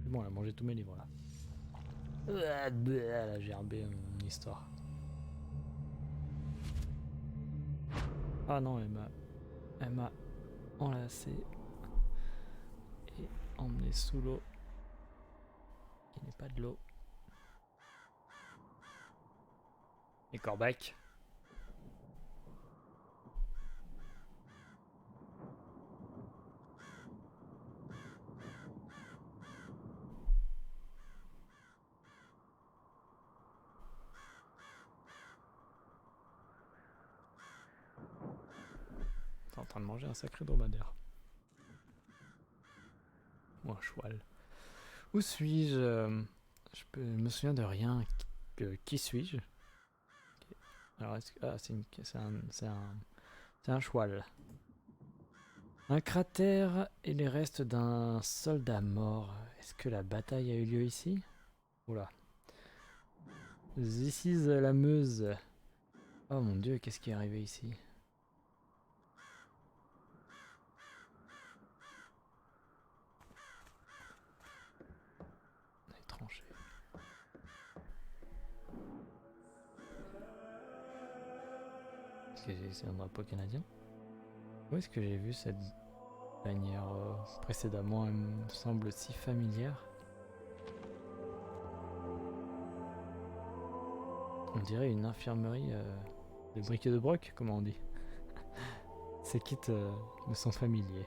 C'est bon, elle a mangé tous mes livres là. Elle a gerbé mon histoire. Ah non, elle m'a enlacé et emmené sous l'eau. Il n'est pas de l'eau. Et Corbac. T'es en train de manger un sacré dromadaire. Ou un choual. Où suis-je? Je me souviens de rien. Qui suis-je? Alors, c'est un choual. Un cratère et les restes d'un soldat mort. Est-ce que la bataille a eu lieu ici? Oula. This is la Meuse. Oh mon dieu, qu'est-ce qui est arrivé ici? On est tranché. Est-ce que c'est un drapeau canadien? Où est-ce que j'ai vu cette bannière précédemment? Elle me semble si familière. On dirait une infirmerie de briques et de broc, comment on dit. Ces kits me sont familiers.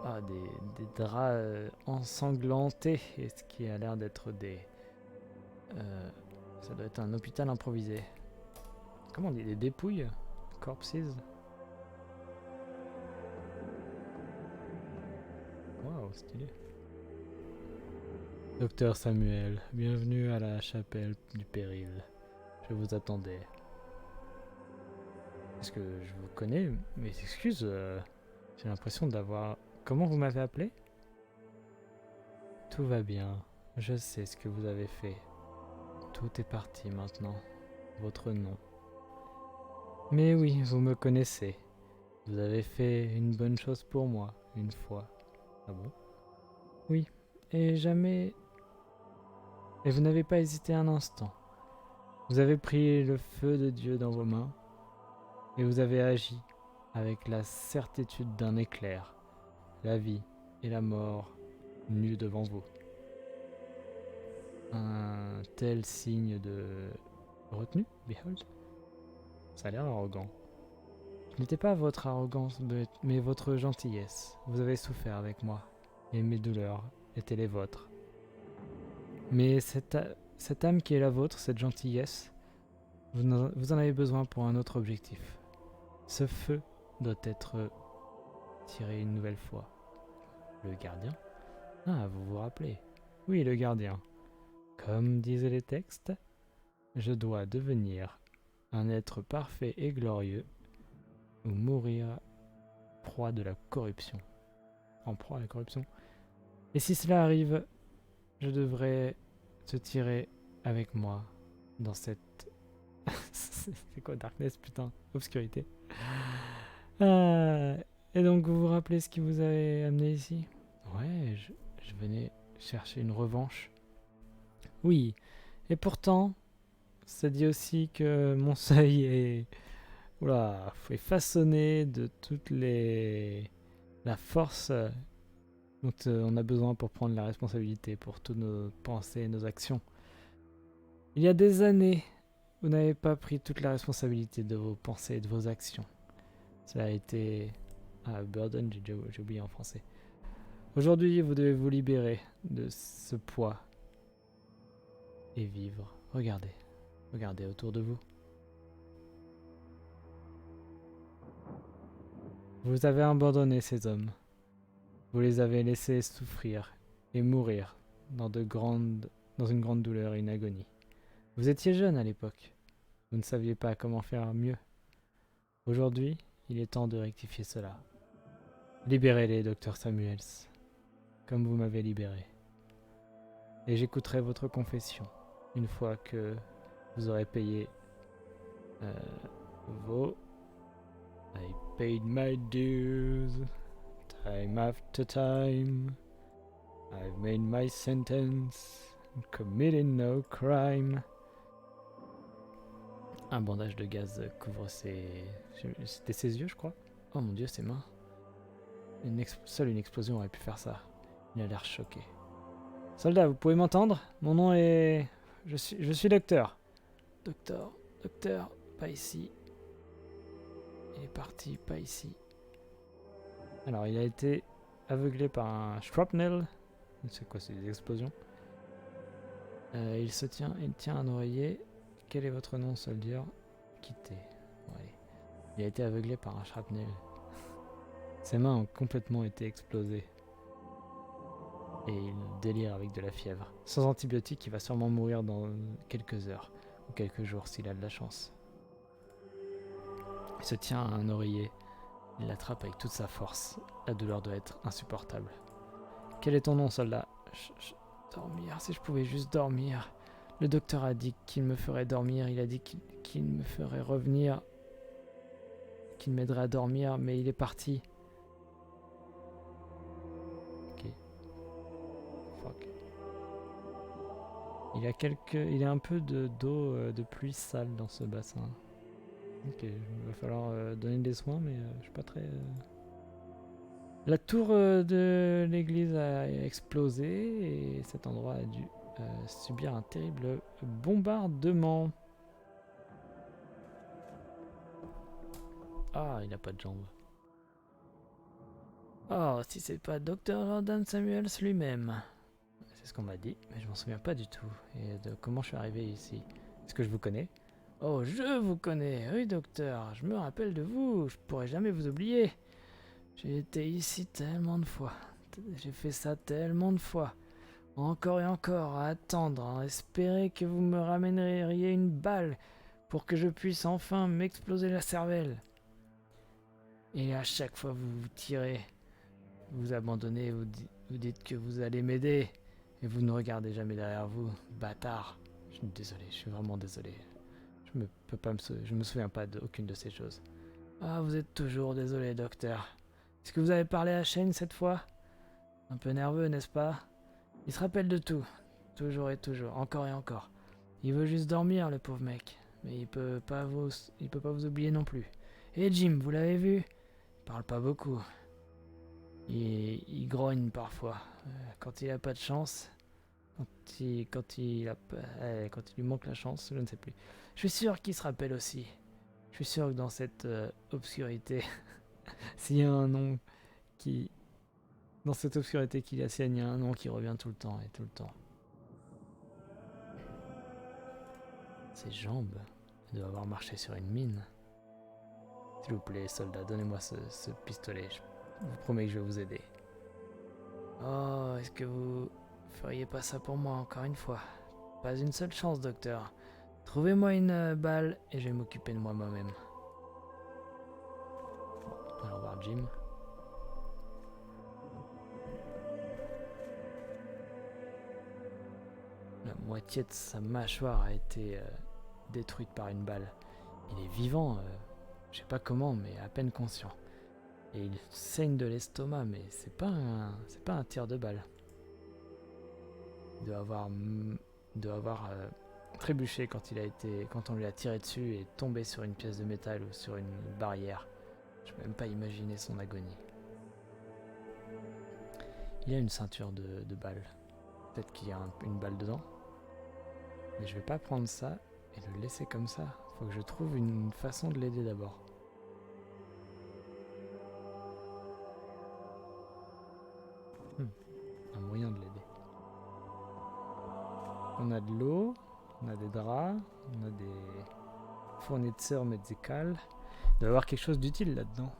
Ah, des draps ensanglantés, et ce qui a l'air d'être des... ça doit être un hôpital improvisé. Comment on dit? Des dépouilles? Corpses? Waouh, stylé. Docteur Samuel, bienvenue à la chapelle du péril. Je vous attendais. Est-ce que je vous connais? Mes excuses, j'ai l'impression d'avoir... Comment vous m'avez appelé? Tout va bien. Je sais ce que vous avez fait. Tout est parti maintenant. Votre nom. Mais oui, vous me connaissez. Vous avez fait une bonne chose pour moi, une fois. Ah bon? Oui, et jamais... Et vous n'avez pas hésité un instant. Vous avez pris le feu de Dieu dans vos mains, et vous avez agi avec la certitude d'un éclair, la vie et la mort nues devant vous. Un tel signe de retenue, behold? Ça a l'air arrogant. Ce n'était pas votre arrogance, mais votre gentillesse. Vous avez souffert avec moi, et mes douleurs étaient les vôtres. Mais cette âme qui est la vôtre, cette gentillesse, vous en avez besoin pour un autre objectif. Ce feu doit être tiré une nouvelle fois. Le gardien? Ah, vous vous rappelez? Oui, le gardien. Comme disaient les textes, je dois devenir un être parfait et glorieux ou mourir proie de la corruption. En proie à la corruption. Et si cela arrive, je devrais te tirer avec moi dans cette C'est quoi Darkness, putain? Obscurité. Euh, et donc, vous vous rappelez ce qui vous avait amené ici? Ouais, je venais chercher une revanche. Oui, et pourtant, ça dit aussi que mon seuil est, oula, est façonné de toutes les... la force dont on a besoin pour prendre la responsabilité pour toutes nos pensées et nos actions. Il y a des années, vous n'avez pas pris toute la responsabilité de vos pensées et de vos actions. Cela a été... Ah, burden, j'ai oublié en français. Aujourd'hui, vous devez vous libérer de ce poids et vivre. Regardez, regardez autour de vous. Vous avez abandonné ces hommes. Vous les avez laissés souffrir et mourir dans une grande douleur et une agonie. Vous étiez jeune à l'époque. Vous ne saviez pas comment faire mieux. Aujourd'hui, il est temps de rectifier cela. Libérez-les, docteur Samuels, comme vous m'avez libéré. Et j'écouterai votre confession une fois que vous aurez payé vos... I paid my dues, time after time. I've made my sentence, committed no crime. Un bandage de gaz couvre C'était ses yeux, je crois. Oh mon dieu, ses mains. Seule une explosion aurait pu faire ça. Il a l'air choqué. Soldat, vous pouvez m'entendre? Mon nom est... Je suis docteur. Docteur, pas ici. Il est parti, pas ici. Alors, il a été aveuglé par un shrapnel. C'est quoi, c'est des explosions? Il tient un oreiller. Quel est votre nom, soldat? Quittez. Bon, allez. Il a été aveuglé par un shrapnel. Ses mains ont complètement été explosées. Et il délire avec de la fièvre. Sans antibiotiques, il va sûrement mourir dans quelques heures ou quelques jours s'il a de la chance. Il se tient à un oreiller. Il l'attrape avec toute sa force. La douleur doit être insupportable. Quel est ton nom, soldat? Dormir, si je pouvais juste dormir. Le docteur a dit qu'il me ferait dormir. Il a dit qu'il me ferait revenir. Qu'il m'aiderait à dormir, mais il est parti. Ok. Fuck. Il y a un peu d'eau de pluie sale dans ce bassin. Ok, il va falloir donner des soins, mais je suis pas très... La tour de l'église a explosé et cet endroit a dû subir un terrible bombardement. Ah, il n'a pas de jambes. Oh, si c'est pas Dr. Jordan Samuels lui-même. C'est ce qu'on m'a dit, mais je m'en souviens pas du tout. Et de comment je suis arrivé ici. Est-ce que je vous connais? Oh, je vous connais, oui docteur, je me rappelle de vous, je pourrai jamais vous oublier. J'ai été ici tellement de fois, j'ai fait ça tellement de fois. Encore et encore, à attendre, à espérer que vous me ramèneriez une balle pour que je puisse enfin m'exploser la cervelle. Et à chaque fois vous vous tirez, vous abandonnez, vous dites que vous allez m'aider, et vous ne regardez jamais derrière vous, bâtard. Je suis désolé, je suis vraiment désolé. Je me souviens pas d'aucune de ces choses. Ah, vous êtes toujours désolé, docteur. Est-ce que vous avez parlé à Shane cette fois? Un peu nerveux, n'est-ce pas? Il se rappelle de tout. Toujours et toujours, encore et encore. Il veut juste dormir, le pauvre mec. Mais il peut pas vous oublier non plus. Et Jim, vous l'avez vu? Il parle pas beaucoup. Il grogne parfois. Quand il a pas de chance... Quand il lui manque la chance, je ne sais plus. Je suis sûr qu'il se rappelle aussi. Je suis sûr que dans cette obscurité, s'il y a un nom qui... Dans cette obscurité qu'il y a, il y a un nom qui revient tout le temps et tout le temps. Ses jambes, il doit avoir marché sur une mine. S'il vous plaît, soldat, donnez-moi ce pistolet. Je vous promets que je vais vous aider. Oh, est-ce que vous feriez pas ça pour moi encore une fois? Pas une seule chance, docteur. Trouvez-moi une balle et je vais m'occuper de moi-même. Bon, allons voir Jim. La moitié de sa mâchoire a été détruite par une balle. Il est vivant, je sais pas comment, mais à peine conscient. Et il saigne de l'estomac, mais c'est pas un tir de balle. Il doit avoir trébuché quand on lui a tiré dessus et tombé sur une pièce de métal ou sur une barrière. Je peux même pas imaginer son agonie. Il y a une ceinture de balles. Peut-être qu'il y a une balle dedans. Mais je vais pas prendre ça et le laisser comme ça. Faut que je trouve une façon de l'aider d'abord. Un moyen de l'aider. On a de l'eau, on a des draps, on a des fournitures médicales. Il doit y avoir quelque chose d'utile là-dedans.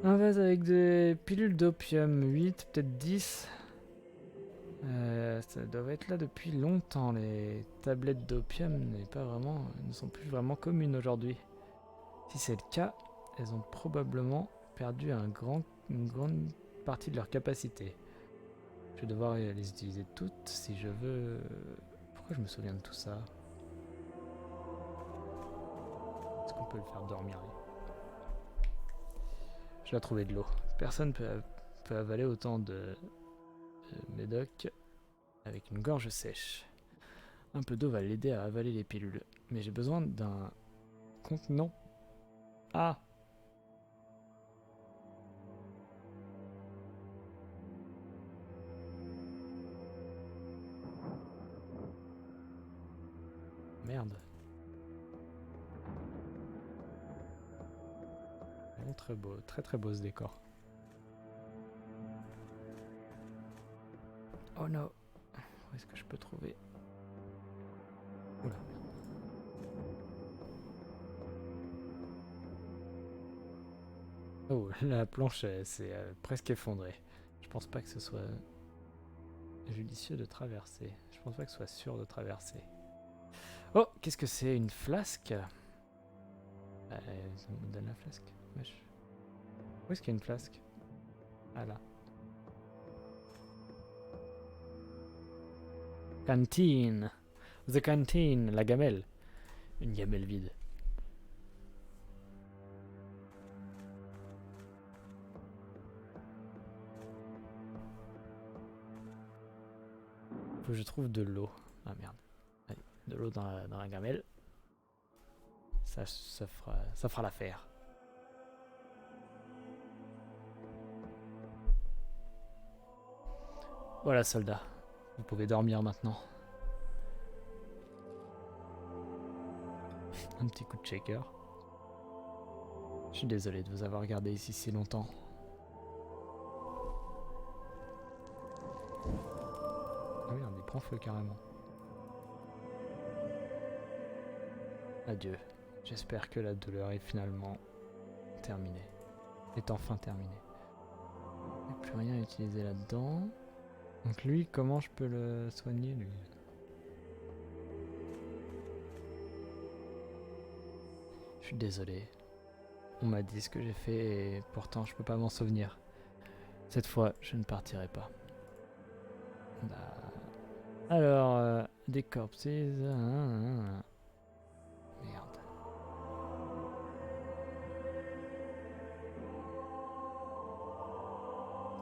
Un vase avec des pilules d'opium, 8, peut-être 10. Ça doit être là depuis longtemps. Les tablettes d'opium ne sont plus vraiment communes aujourd'hui. Si c'est le cas, elles ont probablement perdu une grande partie de leur capacité. Je vais devoir les utiliser toutes si je veux... Pourquoi je me souviens de tout ça? Est-ce qu'on peut le faire dormir lui? Je dois trouver de l'eau. Personne peut avaler autant de médoc avec une gorge sèche. Un peu d'eau va l'aider à avaler les pilules. Mais j'ai besoin d'un contenant. Ah! Merde. Vraiment très beau, très beau ce décor. Oh non! Où est-ce que je peux trouver? Oula. Oh, la planche s'est presque effondrée. Je pense pas que ce soit judicieux de traverser. Je pense pas que ce soit sûr de traverser. Oh, qu'est-ce que c'est? Une flasque? Ça me donne la flasque. Wesh. Où est-ce qu'il y a une flasque? Ah là. Cantine. The canteen, la gamelle. Une gamelle vide. Faut que je trouve de l'eau. Ah merde. Allez, de l'eau dans la gamelle. Ça fera l'affaire. Voilà, soldat. Vous pouvez dormir maintenant. Un petit coup de shaker. Je suis désolé de vous avoir gardé ici si longtemps. Ah merde, il prend feu carrément. Adieu. J'espère que la douleur est finalement terminée. Est enfin terminée. Il n'y a plus rien à utiliser là-dedans. Donc lui, comment je peux le soigner lui? Je suis désolé. On m'a dit ce que j'ai fait et pourtant je peux pas m'en souvenir. Cette fois, je ne partirai pas. Alors, des corpses. Merde.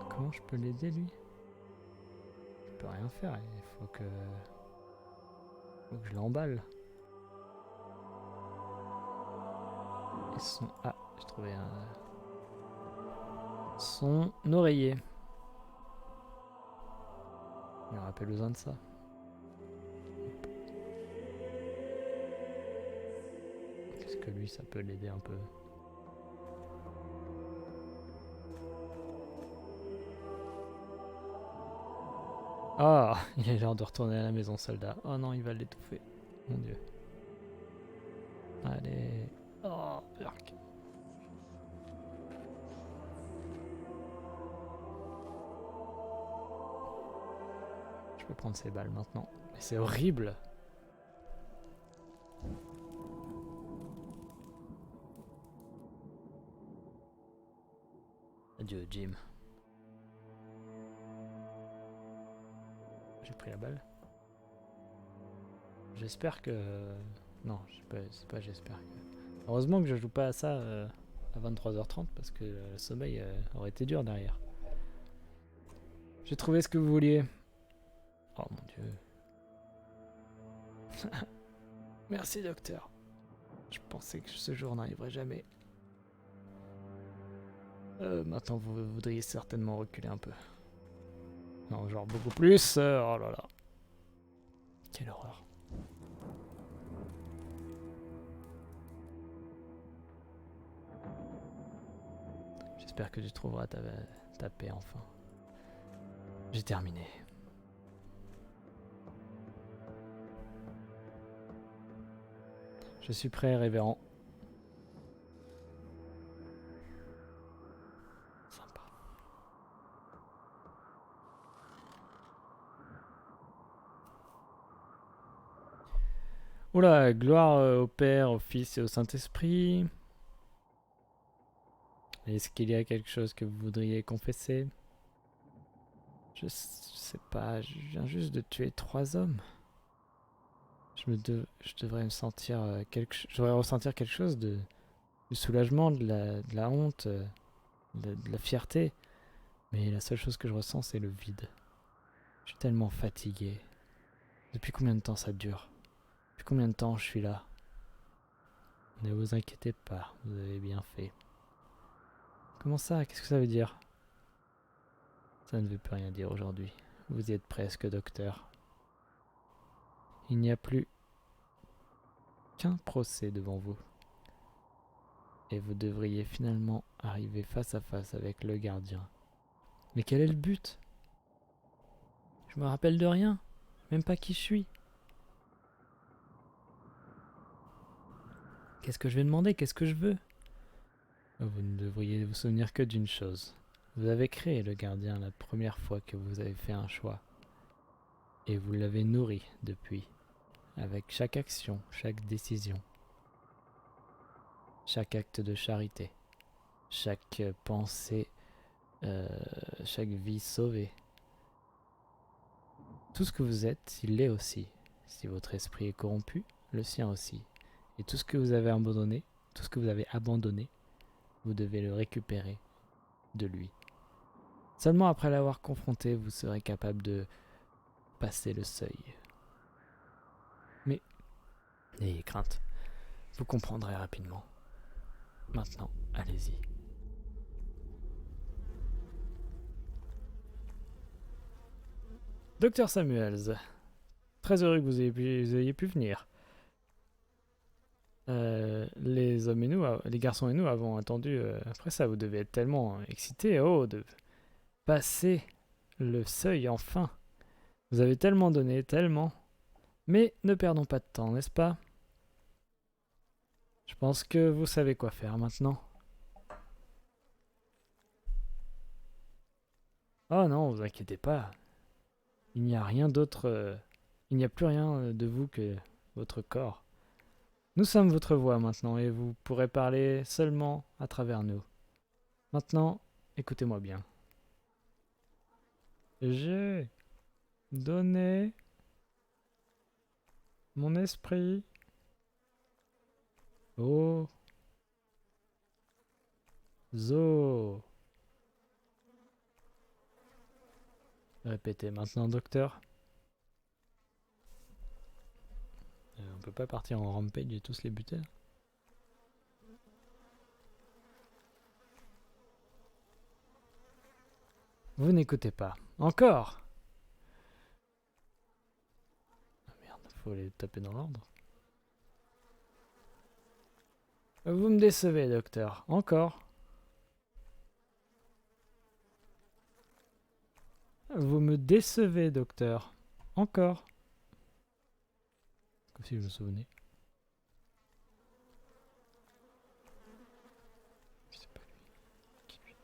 Comment je peux l'aider lui? Je peux rien faire, il faut que je l'emballe. Et son... Ah, j'ai trouvé son oreiller. Il aura pas besoin de ça. Qu'est-ce que lui, ça peut l'aider un peu? Ah, oh, il est l'heure de retourner à la maison, soldat. Oh non, il va l'étouffer. Mon dieu. Allez. Oh, arc. Je peux prendre ces balles maintenant. Mais c'est horrible. Adieu, Jim. J'ai pris la balle. J'espère que Non, je sais pas, c'est pas j'espère. Heureusement que je joue pas à ça à 23h30 parce que le sommeil aurait été dur derrière. J'ai trouvé ce que vous vouliez. Oh mon dieu. Merci docteur. Je pensais que ce jour n'arriverait jamais. Maintenant vous voudriez certainement reculer un peu. Non, genre beaucoup plus. Oh là là. Quelle horreur. J'espère que tu trouveras ta paix enfin. J'ai terminé. Je suis prêt, révérend. Sympa. Oula, gloire au Père, au Fils et au Saint-Esprit. Est-ce qu'il y a quelque chose que vous voudriez confesser? Je sais pas, je viens juste de tuer 3 hommes. Je devrais me sentir je devrais ressentir quelque chose du soulagement, de la honte, de la fierté. Mais la seule chose que je ressens, c'est le vide. Je suis tellement fatigué. Depuis combien de temps ça dure? Depuis combien de temps je suis là? Ne vous inquiétez pas, vous avez bien fait. Comment ça? Qu'est-ce que ça veut dire? Ça ne veut plus rien dire aujourd'hui. Vous y êtes presque, docteur. Il n'y a plus qu'un procès devant vous. Et vous devriez finalement arriver face à face avec le gardien. Mais quel est le but? Je me rappelle de rien. Même pas qui je suis. Qu'est-ce que je vais demander? Qu'est-ce que je veux? Vous ne devriez vous souvenir que d'une chose. Vous avez créé le gardien la première fois que vous avez fait un choix. Et vous l'avez nourri depuis. Avec chaque action, chaque décision. Chaque acte de charité. Chaque pensée. Chaque vie sauvée. Tout ce que vous êtes, il l'est aussi. Si votre esprit est corrompu, le sien aussi. Et tout ce que vous avez abandonné, tout ce que vous avez abandonné, vous devez le récupérer de lui. Seulement après l'avoir confronté, vous serez capable de passer le seuil. Mais n'ayez crainte, vous comprendrez rapidement. Maintenant, allez-y. Docteur Samuels, très heureux que vous ayez pu venir. Les hommes et nous, les garçons et nous avons attendu. Après ça, vous devez être tellement excités, de passer le seuil enfin. Vous avez tellement donné, tellement. Mais ne perdons pas de temps, n'est-ce pas? Je pense que vous savez quoi faire maintenant. Oh non, vous inquiétez pas. Il n'y a rien d'autre. Il n'y a plus rien de vous que votre corps. Nous sommes votre voix maintenant et vous pourrez parler seulement à travers nous. Maintenant, écoutez-moi bien. J'ai donné mon esprit aux os. Répétez maintenant, docteur. On peut pas partir en rampage et tous les buter. Vous n'écoutez pas. Encore! Ah merde, faut les taper dans l'ordre. Vous me décevez, docteur. Encore. Vous me décevez, docteur. Encore. Comme si je me souvenais. C'est pas lui. Qui lui?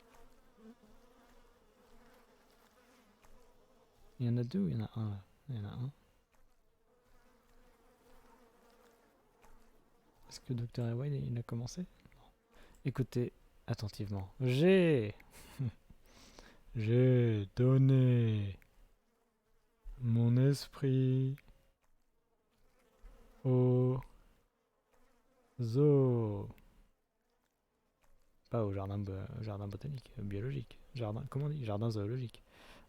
Il y en a deux ou il y en a un là? Il y en a un. Est-ce que Dr. Ewa il a commencé? Non. Écoutez attentivement. J'ai donné mon esprit aux Zoo. Pas au jardin botanique, biologique. Jardin, comment on dit? Jardin zoologique.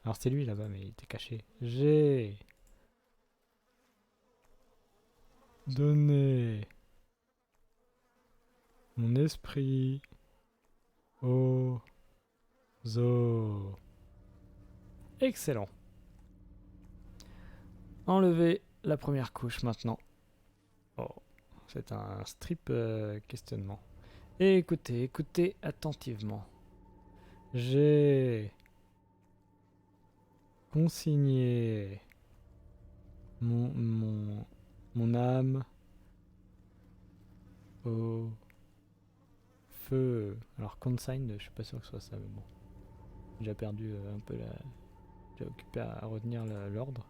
Alors c'est lui là-bas, mais il était caché. J'ai donné mon esprit au zoo. Excellent. Enlevez la première couche maintenant. Oh, c'est un strip questionnement. Et écoutez, écoutez attentivement. J'ai consigné mon âme au feu. Alors consigne, je suis pas sûr que ce soit ça, mais bon. J'ai déjà perdu un peu la... J'ai occupé à retenir l'ordre.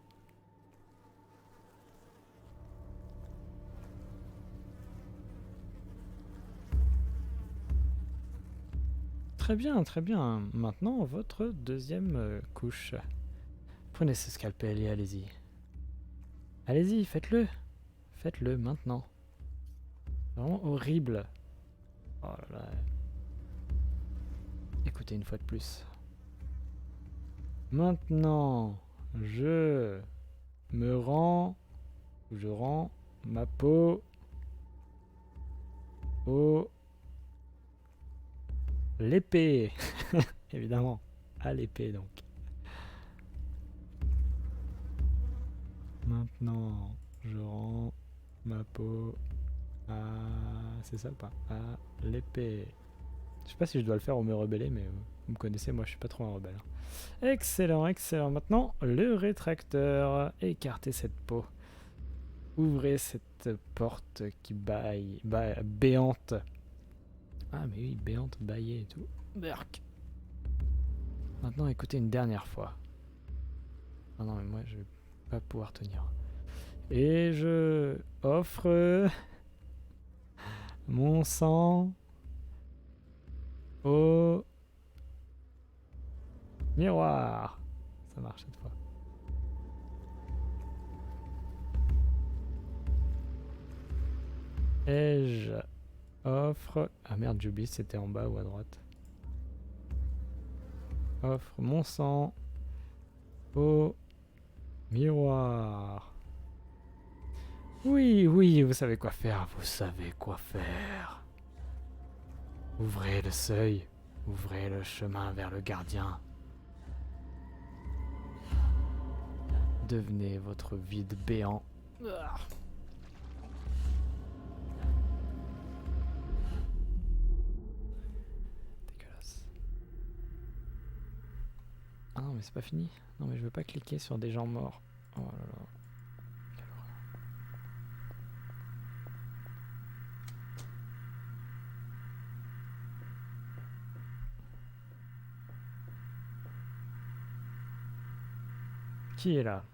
Très bien, très bien. Maintenant, votre deuxième couche. Prenez ce scalpel et allez-y. Allez-y, faites-le. Faites-le maintenant. Vraiment horrible. Oh là là. Écoutez une fois de plus. Maintenant, je rends ma peau au l'épée. Évidemment, à l'épée donc. Maintenant, je rends ma peau à... C'est ça ou pas? À l'épée. Je sais pas si je dois le faire ou me rebeller, mais vous me connaissez, moi je suis pas trop un rebelle. Excellent, excellent. Maintenant, le rétracteur. Écartez cette peau. Ouvrez cette porte qui baille, béante. Ah mais oui, béante, baillée et tout. Berk. Maintenant, écoutez une dernière fois. Ah non, mais moi je vais pas pouvoir tenir. Et je offre mon sang au miroir. Ça marche cette fois. Et je offre... Ah merde, j'oublie si c'était en bas ou à droite. Offre mon sang au miroir. Oui, oui, vous savez quoi faire, vous savez quoi faire. Ouvrez le seuil, ouvrez le chemin vers le gardien. Devenez votre vide béant. Dégueulasse. Ah non, mais c'est pas fini. Non, mais je veux pas cliquer sur des gens morts. Oh là là. Quelle horreur. Qui est là?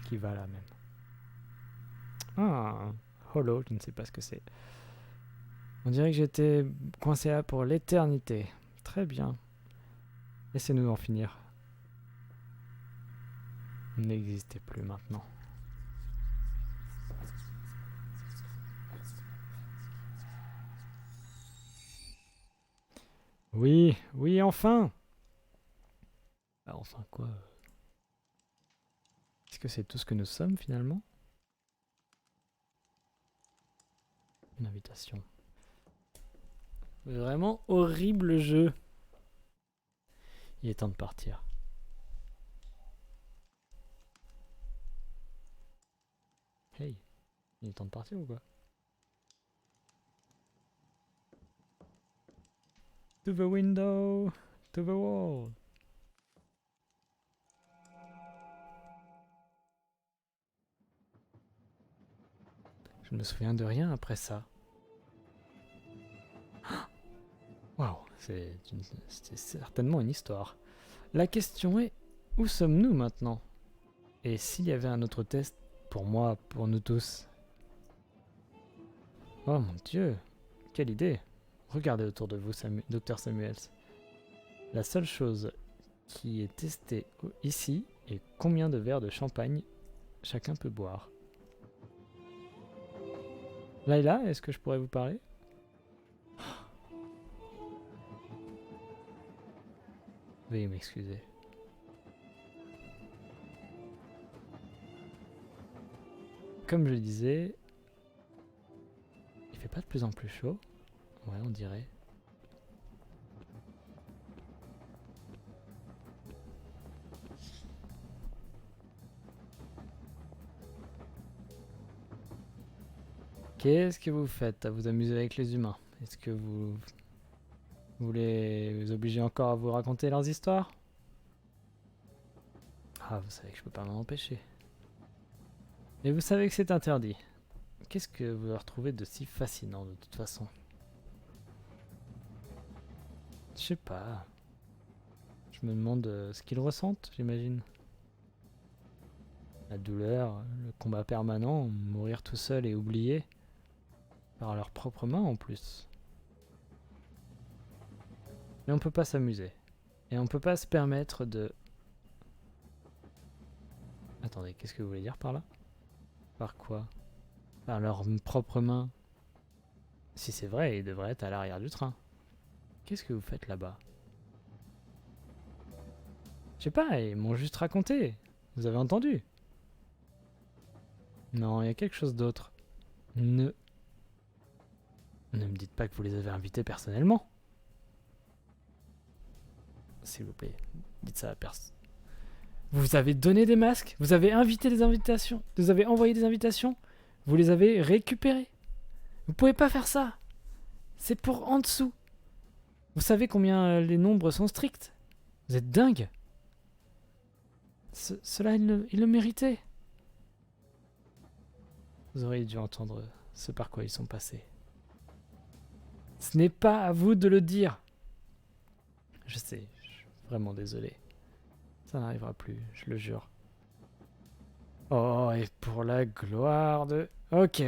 Qui va là même? Ah, Hollow, je ne sais pas ce que c'est. On dirait que j'étais coincé là pour l'éternité. Très bien. Laissez-nous en finir. N'existez plus maintenant. Oui, oui, enfin. Ah, enfin quoi? Est-ce que c'est tout ce que nous sommes finalement? Une invitation. Vraiment horrible jeu. Il est temps de partir. Hey, il est temps de partir ou quoi? To the window, to the wall. Je ne me souviens de rien après ça. Waouh, c'est certainement une histoire. La question est, où sommes-nous maintenant? Et s'il y avait un autre test pour moi, pour nous tous? Oh mon dieu, quelle idée! Regardez autour de vous, Dr Samuels. La seule chose qui est testée ici est combien de verres de champagne chacun peut boire. Layla, est-ce que je pourrais vous parler? Veuillez m'excuser. Comme je le disais, il fait pas de plus en plus chaud. Ouais, on dirait. Qu'est-ce que vous faites à vous amuser avec les humains? Est-ce que vous voulez vous obliger encore à vous raconter leurs histoires? Ah, vous savez que je peux pas m'en empêcher. Et vous savez que c'est interdit. Qu'est-ce que vous leur trouvez de si fascinant de toute façon? Je sais pas. Je me demande ce qu'ils ressentent, j'imagine. La douleur, le combat permanent, mourir tout seul et oublié. Par leurs propres mains en plus. Mais on peut pas s'amuser. Et on peut pas se permettre de... Attendez, qu'est-ce que vous voulez dire par là? Par quoi? Par leurs propres mains. Si c'est vrai, ils devraient être à l'arrière du train. Qu'est-ce que vous faites là-bas? Je sais pas, ils m'ont juste raconté. Vous avez entendu? Non, il y a quelque chose d'autre. Ne me dites pas que vous les avez invités personnellement. S'il vous plaît, dites ça à personne. Vous avez donné des masques, vous avez invité des invitations, vous avez envoyé des invitations, vous les avez récupérés. Vous pouvez pas faire ça. C'est pour en dessous. Vous savez combien les nombres sont stricts. Vous êtes dingue. Cela, il le méritait. Vous auriez dû entendre ce par quoi ils sont passés. Ce n'est pas à vous de le dire. Je sais, je suis vraiment désolé. Ça n'arrivera plus, je le jure. Oh, et pour la gloire de... Ok.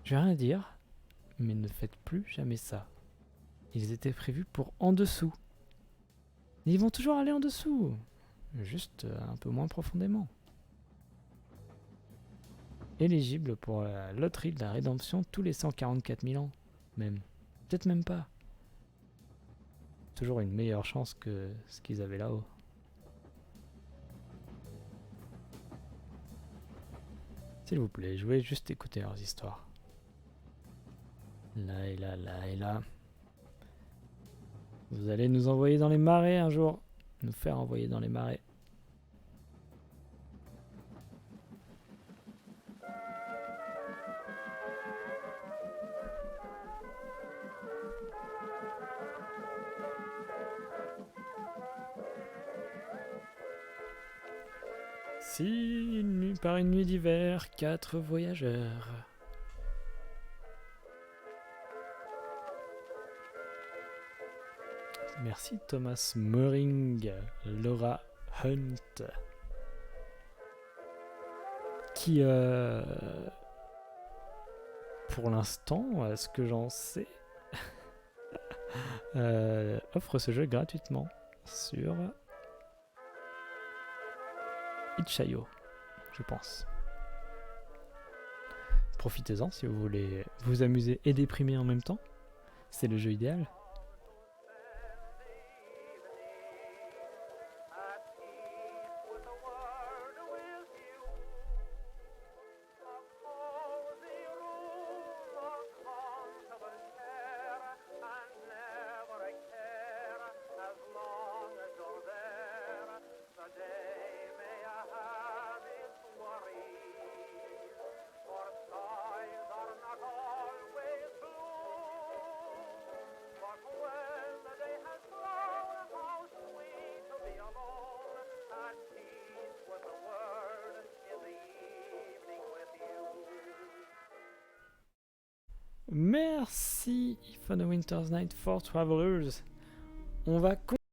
Je vais rien dire, mais ne faites plus jamais ça. Ils étaient prévus pour en dessous. Ils vont toujours aller en dessous. Juste un peu moins profondément. Éligible pour la loterie de la rédemption tous les 144 000 ans. Même. Peut-être même pas. Toujours une meilleure chance que ce qu'ils avaient là-haut. S'il vous plaît, je voulais juste écouter leurs histoires. Là. Vous allez nous envoyer dans les marais un jour. Nous faire envoyer dans les marais. Si, par une nuit d'hiver, 4 voyageurs. Merci Thomas Moring, Laura Hunt, qui, pour l'instant, à ce que j'en sais, offre ce jeu gratuitement sur itch.io, je pense. Profitez-en si vous voulez vous amuser et déprimer en même temps. C'est le jeu idéal. Merci If on a Winter's Night for Travelers. On va